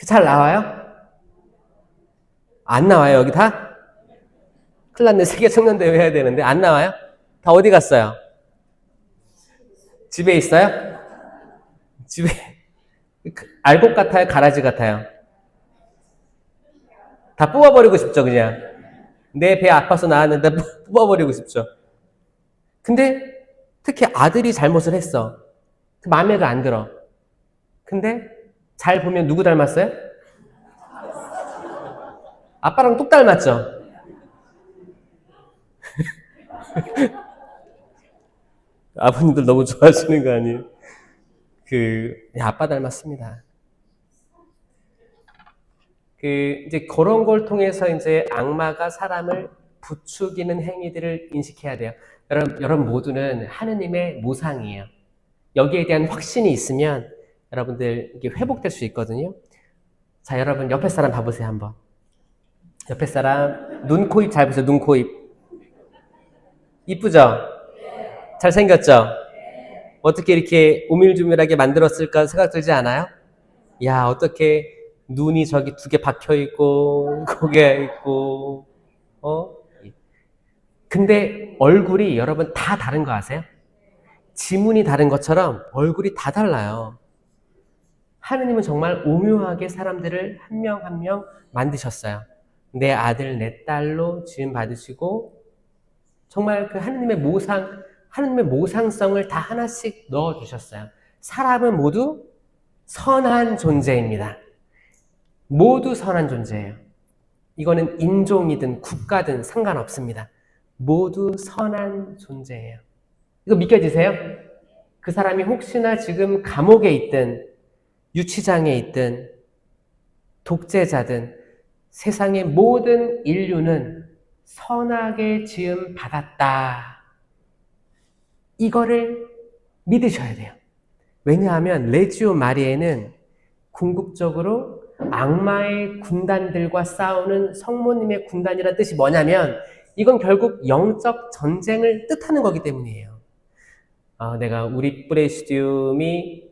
Speaker 1: 잘 나와요? 안 나와요, 여기 다? 큰일 났네. 세계 청년대회 해야 되는데 안 나와요? 다 어디 갔어요? 집에 있어요? 집에 알곡 같아요? 가라지 같아요? 다 뽑아버리고 싶죠, 그냥. 내 배 아파서 나왔는데 뽑아버리고 싶죠. 근데 특히 아들이 잘못을 했어. 마음에도 안 들어. 근데 잘 보면 누구 닮았어요? 아빠랑 똑 닮았죠? 아버님들 너무 좋아하시는 거 아니에요? 아빠 닮았습니다. 이제 그런 걸 통해서 이제 악마가 사람을 부추기는 행위들을 인식해야 돼요. 여러분 모두는 하느님의 모상이에요. 여기에 대한 확신이 있으면 여러분들 이게 회복될 수 있거든요. 자, 여러분 옆에 사람 봐보세요, 한번. 옆에 사람 눈, 코, 입 잘 보세요. 눈, 코, 입. 이쁘죠? 잘생겼죠? 어떻게 이렇게 오밀조밀하게 만들었을까 생각 들지 않아요? 야, 어떻게 눈이 저기 2개 박혀있고 고개 있고 근데 얼굴이 여러분 다 다른 거 아세요? 지문이 다른 것처럼 얼굴이 다 달라요. 하느님은 정말 오묘하게 사람들을 한 명 한 명 만드셨어요. 내 아들 내 딸로 지음 받으시고 정말 그 하느님의 모상성을 다 하나씩 넣어주셨어요. 사람은 모두 선한 존재입니다. 모두 선한 존재예요. 이거는 인종이든 국가든 상관없습니다. 모두 선한 존재예요. 이거 믿겨지세요? 그 사람이 혹시나 지금 감옥에 있든 유치장에 있든 독재자든 세상의 모든 인류는 선하게 지음 받았다. 이거를 믿으셔야 돼요. 왜냐하면 레지오 마리에는 궁극적으로 악마의 군단들과 싸우는 성모님의 군단이라는 뜻이 뭐냐면 이건 결국 영적 전쟁을 뜻하는 거기 때문이에요. 내가 우리 프레시디움이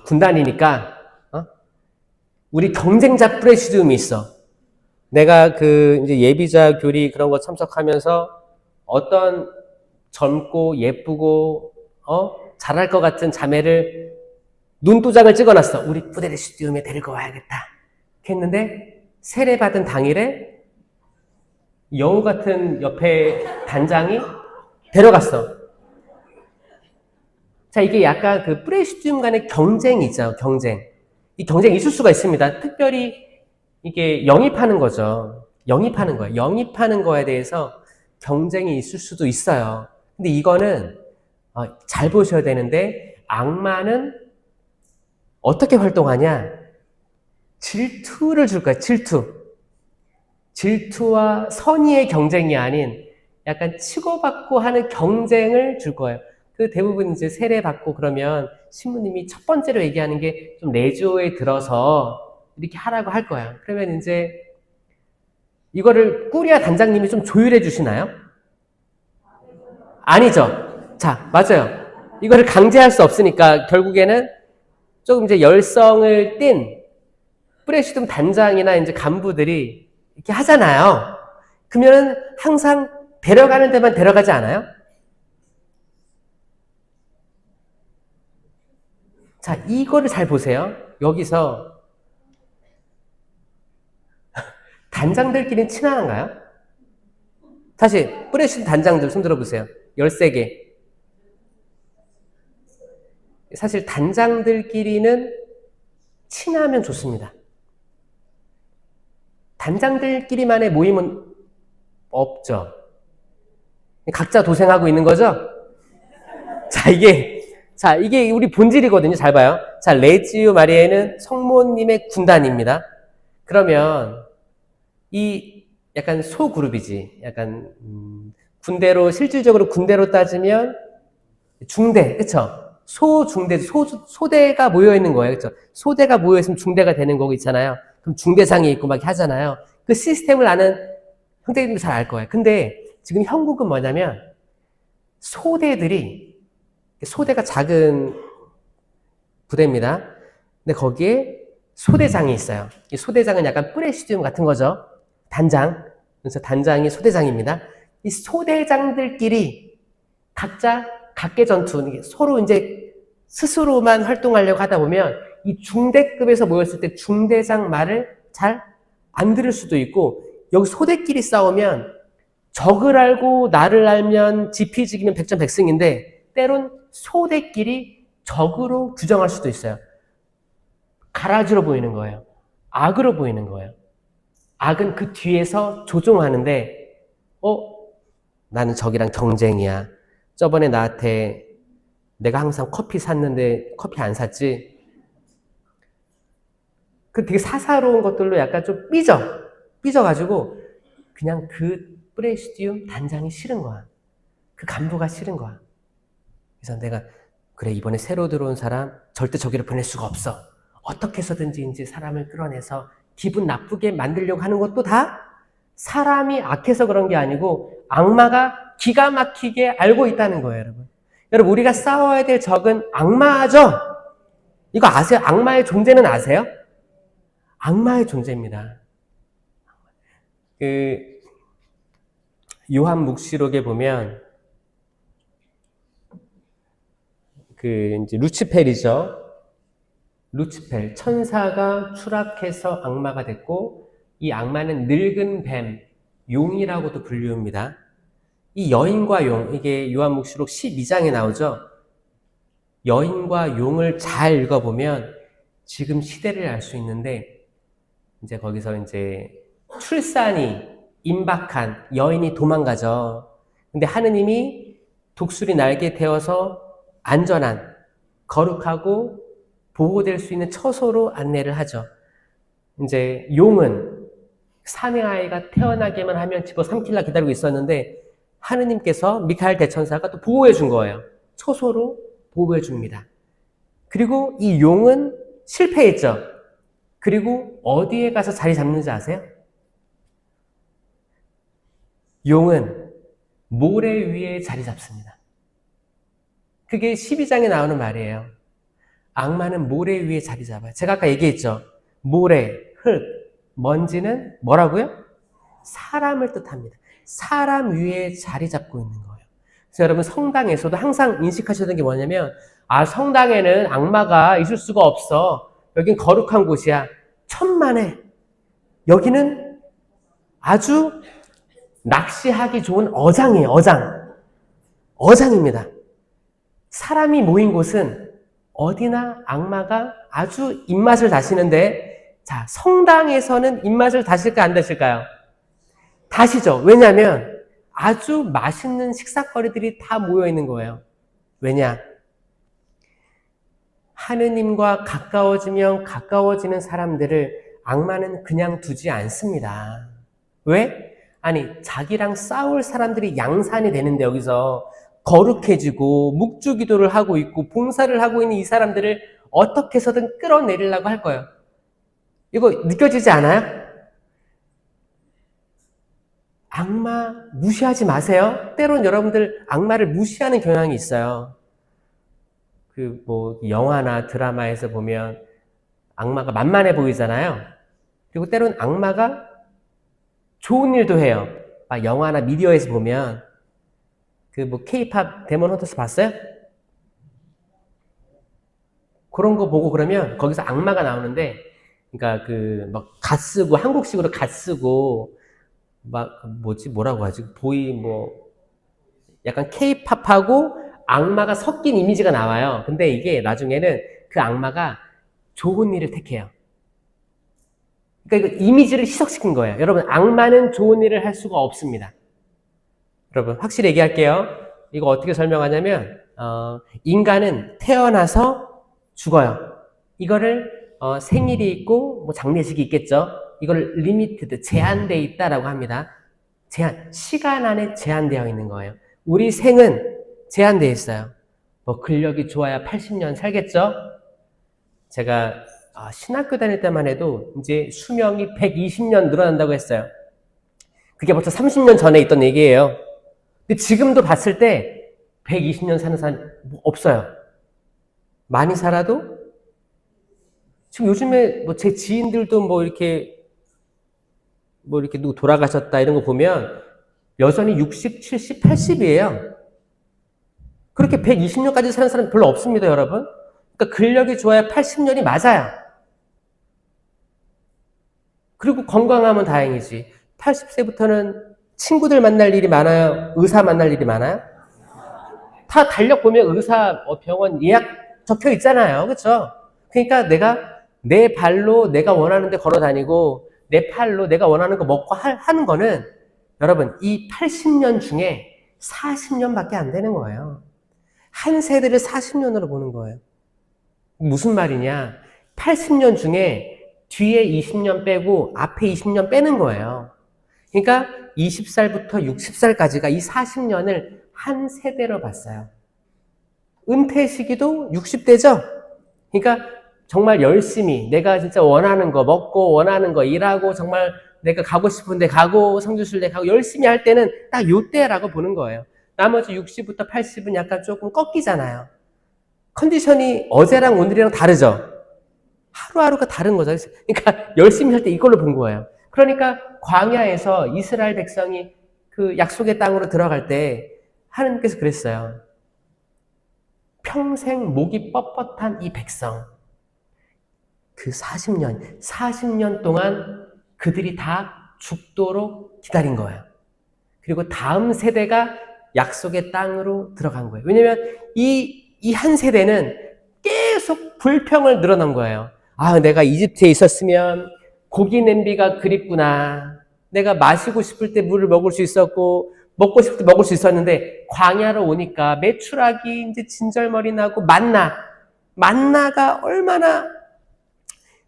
Speaker 1: 군단이니까 우리 경쟁자 프레시디움이 있어. 내가 이제 예비자 교리 그런 거 참석하면서 어떤 젊고 예쁘고 잘할 것 같은 자매를 눈도장을 찍어놨어. 우리 프레시디움에 데리고 와야겠다. 했는데 세례받은 당일에 여우 같은 옆에 단장이 데려갔어. 자, 이게 약간 그 프레시디움 간의 경쟁이죠. 경쟁. 이 경쟁이 있을 수가 있습니다. 특별히 이게 영입하는 거죠. 영입하는 거예요. 영입하는 거에 대해서 경쟁이 있을 수도 있어요. 근데 이거는 잘 보셔야 되는데 악마는 어떻게 활동하냐? 질투를 줄 거야. 질투와 선의의 경쟁이 아닌 약간 치고받고 하는 경쟁을 줄 거예요. 그 대부분 이제 세례 받고 그러면 신부님이 첫 번째로 얘기하는 게 좀 내조에 들어서 이렇게 하라고 할 거야. 그러면 이제 이거를 꾸리아 단장님이 좀 조율해 주시나요? 아니죠. 자, 맞아요. 이거를 강제할 수 없으니까 결국에는 조금 이제 열성을 띤 프레시둠 단장이나 이제 간부들이 이렇게 하잖아요. 그러면은 항상 데려가는 데만 데려가지 않아요? 자, 이거를 잘 보세요. 여기서 단장들끼리는 친한가요? 다시 프레시둠 단장들 손 들어보세요. 13개. 사실 단장들끼리는 친하면 좋습니다. 단장들끼리만의 모임은 없죠. 각자 도생하고 있는 거죠? 자, 이게 우리 본질이거든요. 잘 봐요. 자, 레지오 마리에는 성모님의 군단입니다. 그러면 이 약간 소그룹이지. 약간 군대로 실질적으로 군대로 따지면 중대, 그쵸? 소중대, 소대가 모여 있는 거예요, 그쵸? 소대가 모여 있으면 중대가 되는 거고 있잖아요. 그럼 중대장이 있고 막 하잖아요. 그 시스템을 아는 형제님도 잘 알 거예요. 근데 지금 형국은 뭐냐면 소대가 작은 부대입니다. 근데 거기에 소대장이 있어요. 이 소대장은 약간 프레시디움 같은 거죠. 단장. 그래서 단장이 소대장입니다. 이 소대장들끼리 각자 각계 전투, 서로 이제 스스로만 활동하려고 하다 보면 이 중대급에서 모였을 때 중대장 말을 잘 안 들을 수도 있고, 여기 소대끼리 싸우면 적을 알고 나를 알면 지피지기면 백전백승인데 때론 소대끼리 적으로 규정할 수도 있어요. 가라지로 보이는 거예요. 악으로 보이는 거예요. 악은 그 뒤에서 조종하는데 나는 적이랑 경쟁이야. 저번에 나한테 내가 항상 커피 샀는데 커피 안 샀지. 그 되게 사사로운 것들로 약간 좀 삐져가지고 그냥 그 프레시디움 단장이 싫은 거야. 그 간부가 싫은 거야. 그래서 내가 그래, 이번에 새로 들어온 사람 절대 저기로 보낼 수가 없어. 어떻게 해서든지 이제 사람을 끌어내서 기분 나쁘게 만들려고 하는 것도 다 사람이 악해서 그런 게 아니고 악마가 기가 막히게 알고 있다는 거예요, 여러분. 여러분, 우리가 싸워야 될 적은 악마죠? 이거 아세요? 악마의 존재는 아세요? 악마의 존재입니다. 요한 묵시록에 보면 이제 루치펠이죠. 루치펠, 천사가 추락해서 악마가 됐고, 이 악마는 늙은 뱀, 용이라고도 불리웁니다. 이 여인과 용, 이게 요한묵시록 12장에 나오죠. 여인과 용을 잘 읽어보면 지금 시대를 알 수 있는데, 이제 거기서 이제 출산이 임박한 여인이 도망가죠. 근데 하느님이 독수리 날개 태워서 안전한, 거룩하고 보호될 수 있는 처소로 안내를 하죠. 이제 용은 사내 아이가 태어나기만 하면 집어삼킬라 기다리고 있었는데 하느님께서 미카엘 대천사가 또 보호해 준 거예요. 초소로 보호해 줍니다. 그리고 이 용은 실패했죠. 그리고 어디에 가서 자리 잡는지 아세요? 용은 모래 위에 자리 잡습니다. 그게 12장에 나오는 말이에요. 악마는 모래 위에 자리 잡아요. 제가 아까 얘기했죠. 모래, 흙, 먼지는 뭐라고요? 사람을 뜻합니다. 사람 위에 자리 잡고 있는 거예요. 그래서 여러분 성당에서도 항상 인식하셔야 되는 게 뭐냐면 성당에는 악마가 있을 수가 없어. 여긴 거룩한 곳이야. 천만에. 여기는 아주 낚시하기 좋은 어장이에요. 어장입니다. 사람이 모인 곳은 어디나 악마가 아주 입맛을 다시는데, 자, 성당에서는 입맛을 다실까 안 다실까요? 다시죠. 왜냐하면 아주 맛있는 식사거리들이 다 모여 있는 거예요. 왜냐? 하느님과 가까워지면 가까워지는 사람들을 악마는 그냥 두지 않습니다. 왜? 아니, 자기랑 싸울 사람들이 양산이 되는데 여기서 거룩해지고 묵주기도를 하고 있고 봉사를 하고 있는 이 사람들을 어떻게 해서든 끌어내리려고 할 거예요. 이거 느껴지지 않아요? 악마 무시하지 마세요. 때론 여러분들 악마를 무시하는 경향이 있어요. 영화나 드라마에서 보면 악마가 만만해 보이잖아요. 그리고 때론 악마가 좋은 일도 해요. 막 영화나 미디어에서 보면 K-팝 데몬 헌터스 봤어요? 그런 거 보고 그러면 거기서 악마가 나오는데, 그러니까 갓 쓰고 한국식으로 갓 쓰고 뭐라고 하지? 약간 K-팝하고 악마가 섞인 이미지가 나와요. 근데 이게 나중에는 그 악마가 좋은 일을 택해요. 그러니까 이거 이미지를 희석시킨 거예요. 여러분, 악마는 좋은 일을 할 수가 없습니다. 여러분, 확실히 얘기할게요. 이거 어떻게 설명하냐면, 인간은 태어나서 죽어요. 이거를, 생일이 있고, 장례식이 있겠죠. 이걸 리미티드, 제한되어 있다라고 합니다. 시간 안에 제한되어 있는 거예요. 우리 생은 제한되어 있어요. 근력이 좋아야 80년 살겠죠? 제가 신학교 다닐 때만 해도 이제 수명이 120년 늘어난다고 했어요. 그게 벌써 30년 전에 있던 얘기예요. 근데 지금도 봤을 때 120년 사는 사람 없어요. 많이 살아도 지금 요즘에 제 지인들도 이렇게 누구 돌아가셨다 이런 거 보면 여전히 60, 70, 80이에요. 그렇게 120년까지 사는 사람 별로 없습니다, 여러분. 그러니까 근력이 좋아야 80년이 맞아요. 그리고 건강하면 다행이지. 80세부터는 친구들 만날 일이 많아요? 의사 만날 일이 많아요? 다 달력 보면 의사 병원 예약 적혀 있잖아요. 그렇죠? 그러니까 내가 내 발로 내가 원하는 데 걸어 다니고 내 팔로 내가 원하는 거 먹고 하는 거는 여러분 이 80년 중에 40년밖에 안 되는 거예요. 한 세대를 40년으로 보는 거예요. 무슨 말이냐? 80년 중에 뒤에 20년 빼고 앞에 20년 빼는 거예요. 그러니까 20살부터 60살까지가 이 40년을 한 세대로 봤어요. 은퇴 시기도 60대죠? 그러니까 정말 열심히 내가 진짜 원하는 거 먹고 원하는 거 일하고 정말 내가 가고 싶은데 가고 성주순례 가고 열심히 할 때는 딱 요때라고 보는 거예요. 나머지 60부터 80은 약간 조금 꺾이잖아요. 컨디션이 어제랑 오늘이랑 다르죠? 하루하루가 다른 거죠. 그러니까 열심히 할 때 이걸로 본 거예요. 그러니까 광야에서 이스라엘 백성이 그 약속의 땅으로 들어갈 때 하나님께서 그랬어요. 평생 목이 뻣뻣한 이 백성, 그 40년 동안 그들이 다 죽도록 기다린 거예요. 그리고 다음 세대가 약속의 땅으로 들어간 거예요. 왜냐면 이 한 세대는 계속 불평을 늘어놓은 거예요. 내가 이집트에 있었으면 고기 냄비가 그립구나. 내가 마시고 싶을 때 물을 먹을 수 있었고 먹고 싶을 때 먹을 수 있었는데 광야로 오니까 메추라기 이제 진절머리 나고 만나가 얼마나,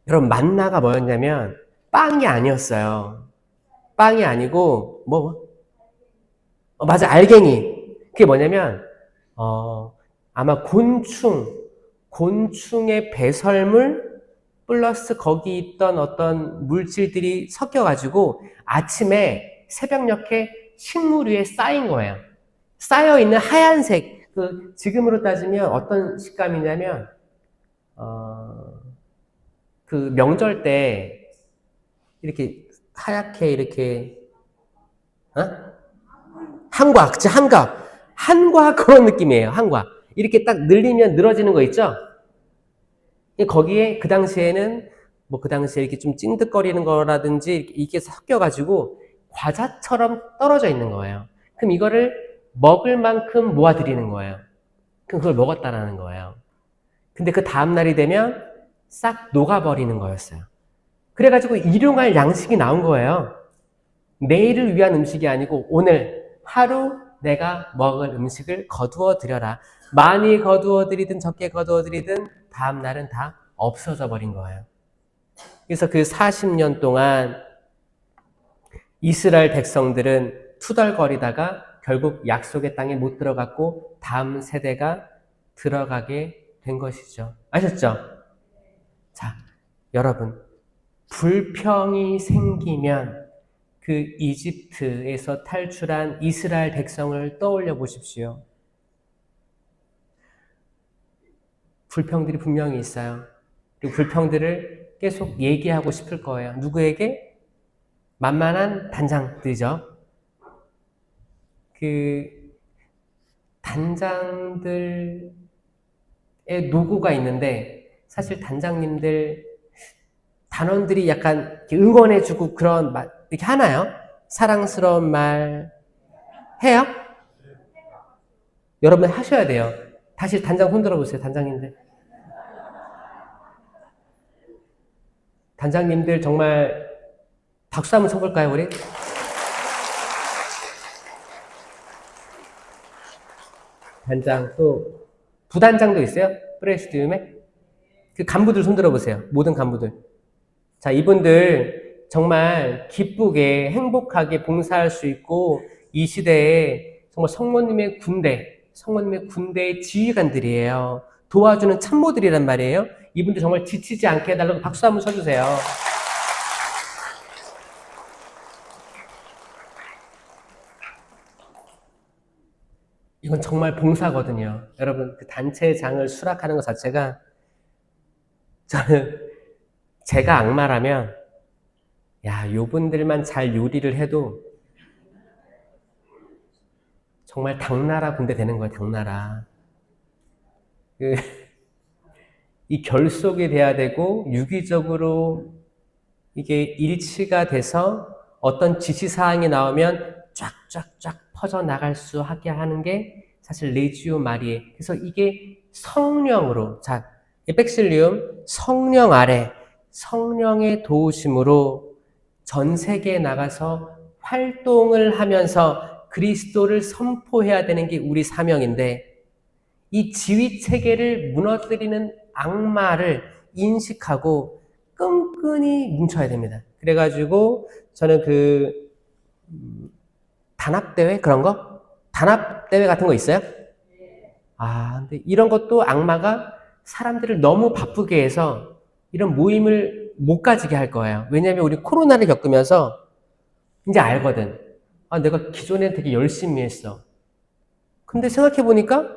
Speaker 1: 여러분 만나가 뭐였냐면 빵이 아니었어요. 빵이 아니고 맞아, 알갱이. 그게 뭐냐면 아마 곤충의 배설물 플러스 거기 있던 어떤 물질들이 섞여가지고 아침에 새벽녘에 식물 위에 쌓인 거예요. 쌓여있는 하얀색, 지금으로 따지면 어떤 식감이냐면 그 명절 때 이렇게 하얗게 이렇게 한과, 그치, 한과 그런 느낌이에요. 한과 이렇게 딱 늘리면 늘어지는 거 있죠. 거기에 그 당시에는 그 당시에 이렇게 좀 찐득거리는 거라든지 이게 섞여가지고 과자처럼 떨어져 있는 거예요. 그럼 이거를 먹을 만큼 모아드리는 거예요. 그럼 그걸 먹었다라는 거예요. 근데 그 다음날이 되면 싹 녹아버리는 거였어요. 그래가지고 일용할 양식이 나온 거예요. 내일을 위한 음식이 아니고 오늘 하루 내가 먹을 음식을 거두어 드려라. 많이 거두어 드리든 적게 거두어 드리든 다음날은 다 없어져 버린 거예요. 그래서 그 40년 동안 이스라엘 백성들은 투덜거리다가 결국 약속의 땅에 못 들어갔고 다음 세대가 들어가게 된 것이죠. 아셨죠? 자, 여러분, 불평이 생기면 그 이집트에서 탈출한 이스라엘 백성을 떠올려 보십시오. 불평들이 분명히 있어요. 그리고 불평들을 계속 얘기하고 싶을 거예요. 누구에게? 만만한 단장들이죠. 그 단장들의 노고가 있는데 사실 단장님들 단원들이 약간 응원해주고 그런 말 이렇게 하나요? 사랑스러운 말 해요? 여러분 하셔야 돼요. 다시 단장 손들어 보세요. 단장님들 정말 박수 한번 쳐볼까요, 우리? 단장 또 부단장도 있어요? 프레시디움에? 그 간부들 손들어 보세요. 모든 간부들. 자, 이분들 정말 기쁘게 행복하게 봉사할 수 있고 이 시대에 정말 성모님의 군대의 지휘관들이에요. 도와주는 참모들이란 말이에요. 이분들 정말 지치지 않게 해달라고 박수 한번 쳐주세요. 이건 정말 봉사거든요. 여러분, 그 단체장을 수락하는 것 자체가 저는 제가 악마라면 요분들만 잘 요리를 해도 정말 당나라 군대 되는 거예요. 당나라. 이 결속이 돼야 되고 유기적으로 이게 일치가 돼서 어떤 지시사항이 나오면 쫙쫙쫙 퍼져나갈 수 하게 하는 게 사실 레지오 마리에. 그래서 이게 성령으로, 자, 에펙실리움, 성령 아래, 성령의 도우심으로 전 세계에 나가서 활동을 하면서 그리스도를 선포해야 되는 게 우리 사명인데 이 지휘 체계를 무너뜨리는 악마를 인식하고 끈끈이 뭉쳐야 됩니다. 그래가지고 저는 단합대회 그런 거? 단합대회 같은 거 있어요? 근데 이런 것도 악마가 사람들을 너무 바쁘게 해서 이런 모임을 못 가지게 할 거예요. 왜냐하면 우리 코로나를 겪으면서 이제 알거든. 내가 기존에 되게 열심히 했어. 근데 생각해보니까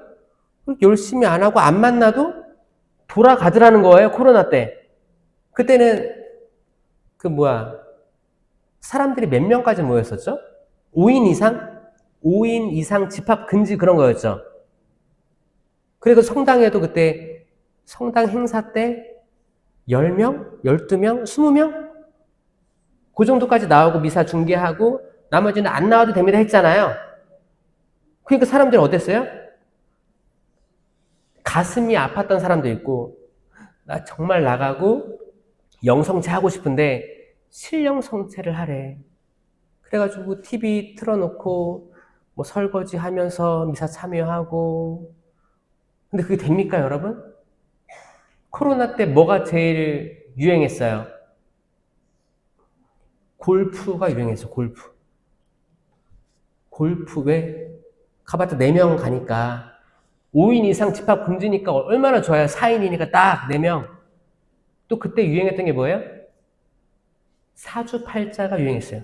Speaker 1: 열심히 안 하고 안 만나도 돌아가더라는 거예요, 코로나 때. 그때는 사람들이 몇 명까지 모였었죠? 5인 이상? 5인 이상 집합 금지 그런 거였죠. 그리고 성당에도 그때 성당 행사 때 10명? 12명? 20명? 그 정도까지 나오고 미사 중계하고 나머지는 안 나와도 됩니다 했잖아요. 그러니까 사람들이 어땠어요? 가슴이 아팠던 사람도 있고 나 정말 나가고 영성체 하고 싶은데 실영성체를 하래. 그래가지고 TV 틀어놓고 설거지 하면서 미사 참여하고. 근데 그게 됩니까, 여러분? 코로나 때 뭐가 제일 유행했어요? 골프가 유행했어, 골프. 골프 왜? 가봤자 4명 가니까 5인 이상 집합 금지니까 얼마나 좋아요. 4인이니까 딱 4명. 또 그때 유행했던 게 뭐예요? 사주팔자가 유행했어요.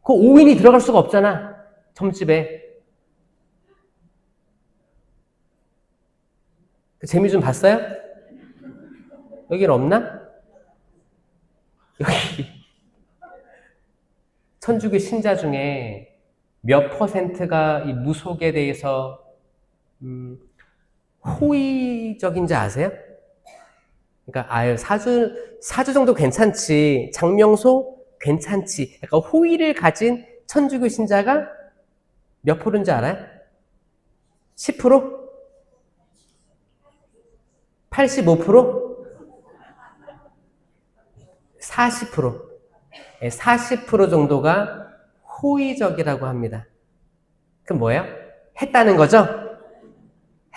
Speaker 1: 그 5인이 들어갈 수가 없잖아. 점집에. 그 재미 좀 봤어요? 여기는 없나? 여기 천주교 신자 중에 몇 퍼센트가 이 무속에 대해서 호의적인지 아세요? 그러니까 아유 사주 정도 괜찮지, 장명소 괜찮지. 약간 호의를 가진 천주교 신자가 몇 프로인지 알아요? 10%? 85%? 40%. 40% 정도가 호의적이라고 합니다. 그럼 뭐예요? 했다는 거죠?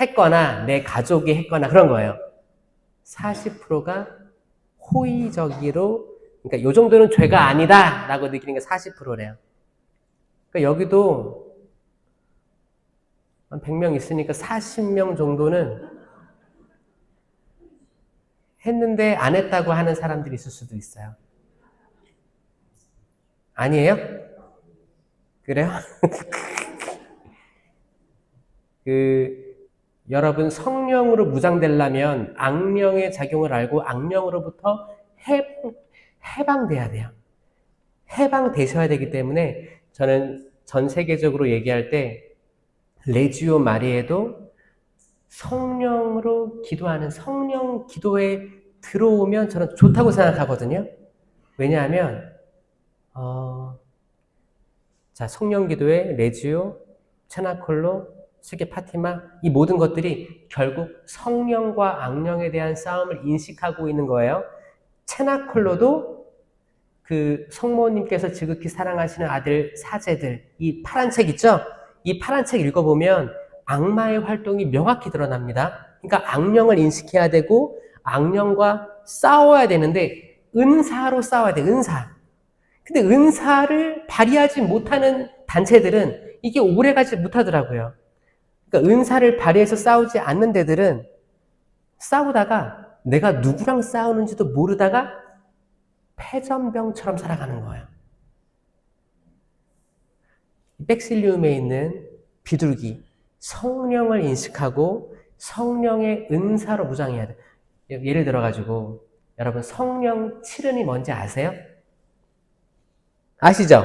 Speaker 1: 했거나 내 가족이 했거나 그런 거예요. 40%가 호의적으로, 그러니까 요 정도는 죄가 아니다 라고 느끼는 게 40%래요. 그러니까 여기도 한 100명 있으니까 40명 정도는 했는데 안 했다고 하는 사람들이 있을 수도 있어요. 아니에요? 그래요? 여러분 성령으로 무장되려면 악령의 작용을 알고 악령으로부터 해방돼야 돼요. 해방되셔야 되기 때문에 저는 전 세계적으로 얘기할 때 레지오 마리에도 성령으로 기도하는 성령 기도에 들어오면 저는 좋다고 생각하거든요. 왜냐하면 자, 성령 기도에 레지오, 체나콜로, 스게 파티마 이 모든 것들이 결국 성령과 악령에 대한 싸움을 인식하고 있는 거예요. 체나콜로도 그 성모님께서 지극히 사랑하시는 아들 사제들, 이 파란 책 있죠? 이 파란 책 읽어보면 악마의 활동이 명확히 드러납니다. 그러니까 악령을 인식해야 되고 악령과 싸워야 되는데 은사로 싸워야 돼, 은사. 근데 은사를 발휘하지 못하는 단체들은 이게 오래가지 못하더라고요. 그러니까 은사를 발휘해서 싸우지 않는 데들은 싸우다가 내가 누구랑 싸우는지도 모르다가 패전병처럼 살아가는 거예요. 백실리움에 있는 비둘기, 성령을 인식하고 성령의 은사로 무장해야 돼. 예를 들어가지고 여러분 성령 칠은이 뭔지 아세요? 아시죠?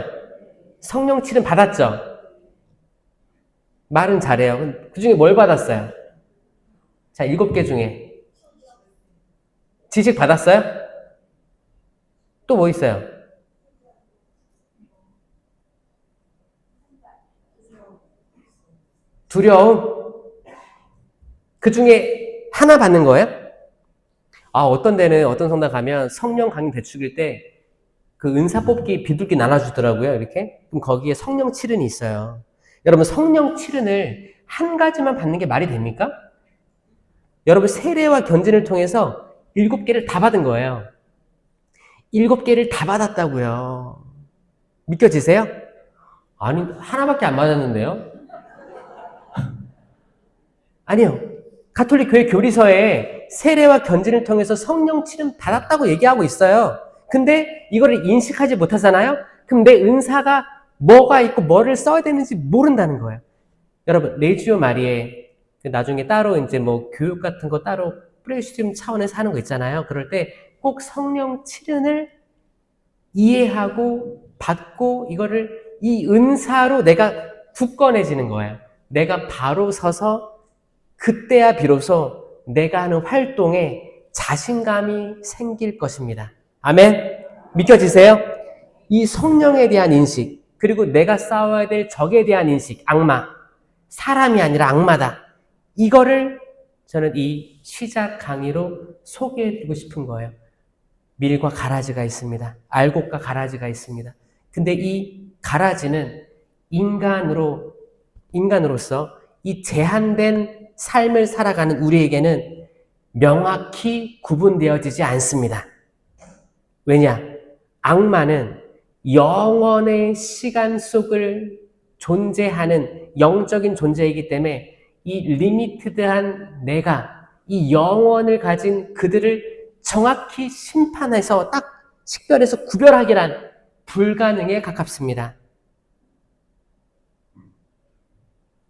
Speaker 1: 성령 칠은 받았죠? 말은 잘해요. 그 중에 뭘 받았어요? 자, 7개 중에. 지식 받았어요? 또 뭐 있어요? 두려움? 그 중에 하나 받는 거예요? 어떤 데는, 어떤 성당 가면 성령 강림 대축일 때 그 은사 뽑기 비둘기 나눠주더라고요, 이렇게. 그럼 거기에 성령 칠은이 있어요. 여러분, 성령 칠은을 한 가지만 받는 게 말이 됩니까? 여러분, 세례와 견진을 통해서 7개를 다 받은 거예요. 7개를 다 받았다고요. 믿겨지세요? 아니, 하나밖에 안 맞았는데요? 아니요. 가톨릭 교회 교리서에 세례와 견진을 통해서 성령 칠은 받았다고 얘기하고 있어요. 근데 이거를 인식하지 못하잖아요? 그럼 내 은사가 뭐가 있고 뭐를 써야 되는지 모른다는 거예요. 여러분, 레지오 마리에 나중에 따로 이제 뭐 교육 같은 거 따로 프레시움 차원에서 하는 거 있잖아요. 그럴 때 꼭 성령 칠은을 이해하고 받고 이거를 이 은사로 내가 굳건해지는 거예요. 내가 바로 서서 그때야 비로소 내가 하는 활동에 자신감이 생길 것입니다. 아멘? 믿겨지세요? 이 성령에 대한 인식, 그리고 내가 싸워야 될 적에 대한 인식, 악마, 사람이 아니라 악마다. 이거를 저는 이 시작 강의로 소개해드리고 싶은 거예요. 밀과 가라지가 있습니다. 알곡과 가라지가 있습니다. 근데 이 가라지는 인간으로서 이 제한된 삶을 살아가는 우리에게는 명확히 구분되어지지 않습니다. 왜냐? 악마는 영원의 시간 속을 존재하는 영적인 존재이기 때문에 이 리미티드한 내가 이 영원을 가진 그들을 정확히 심판해서 딱 식별해서 구별하기란 불가능에 가깝습니다.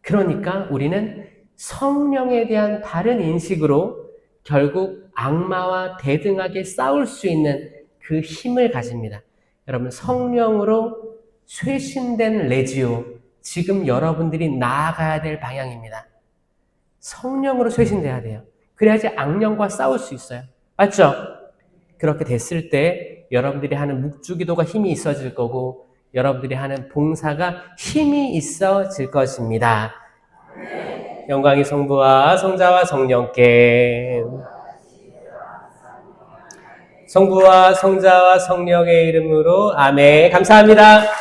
Speaker 1: 그러니까 우리는 성령에 대한 바른 인식으로 결국 악마와 대등하게 싸울 수 있는 그 힘을 가집니다. 여러분, 성령으로 쇄신된 레지오, 지금 여러분들이 나아가야 될 방향입니다. 성령으로 쇄신돼야 돼요. 그래야지 악령과 싸울 수 있어요. 맞죠? 그렇게 됐을 때 여러분들이 하는 묵주기도가 힘이 있어질 거고 여러분들이 하는 봉사가 힘이 있어질 것입니다. 영광이 성부와 성자와 성령께, 성부와 성자와 성령의 이름으로 아멘. 감사합니다.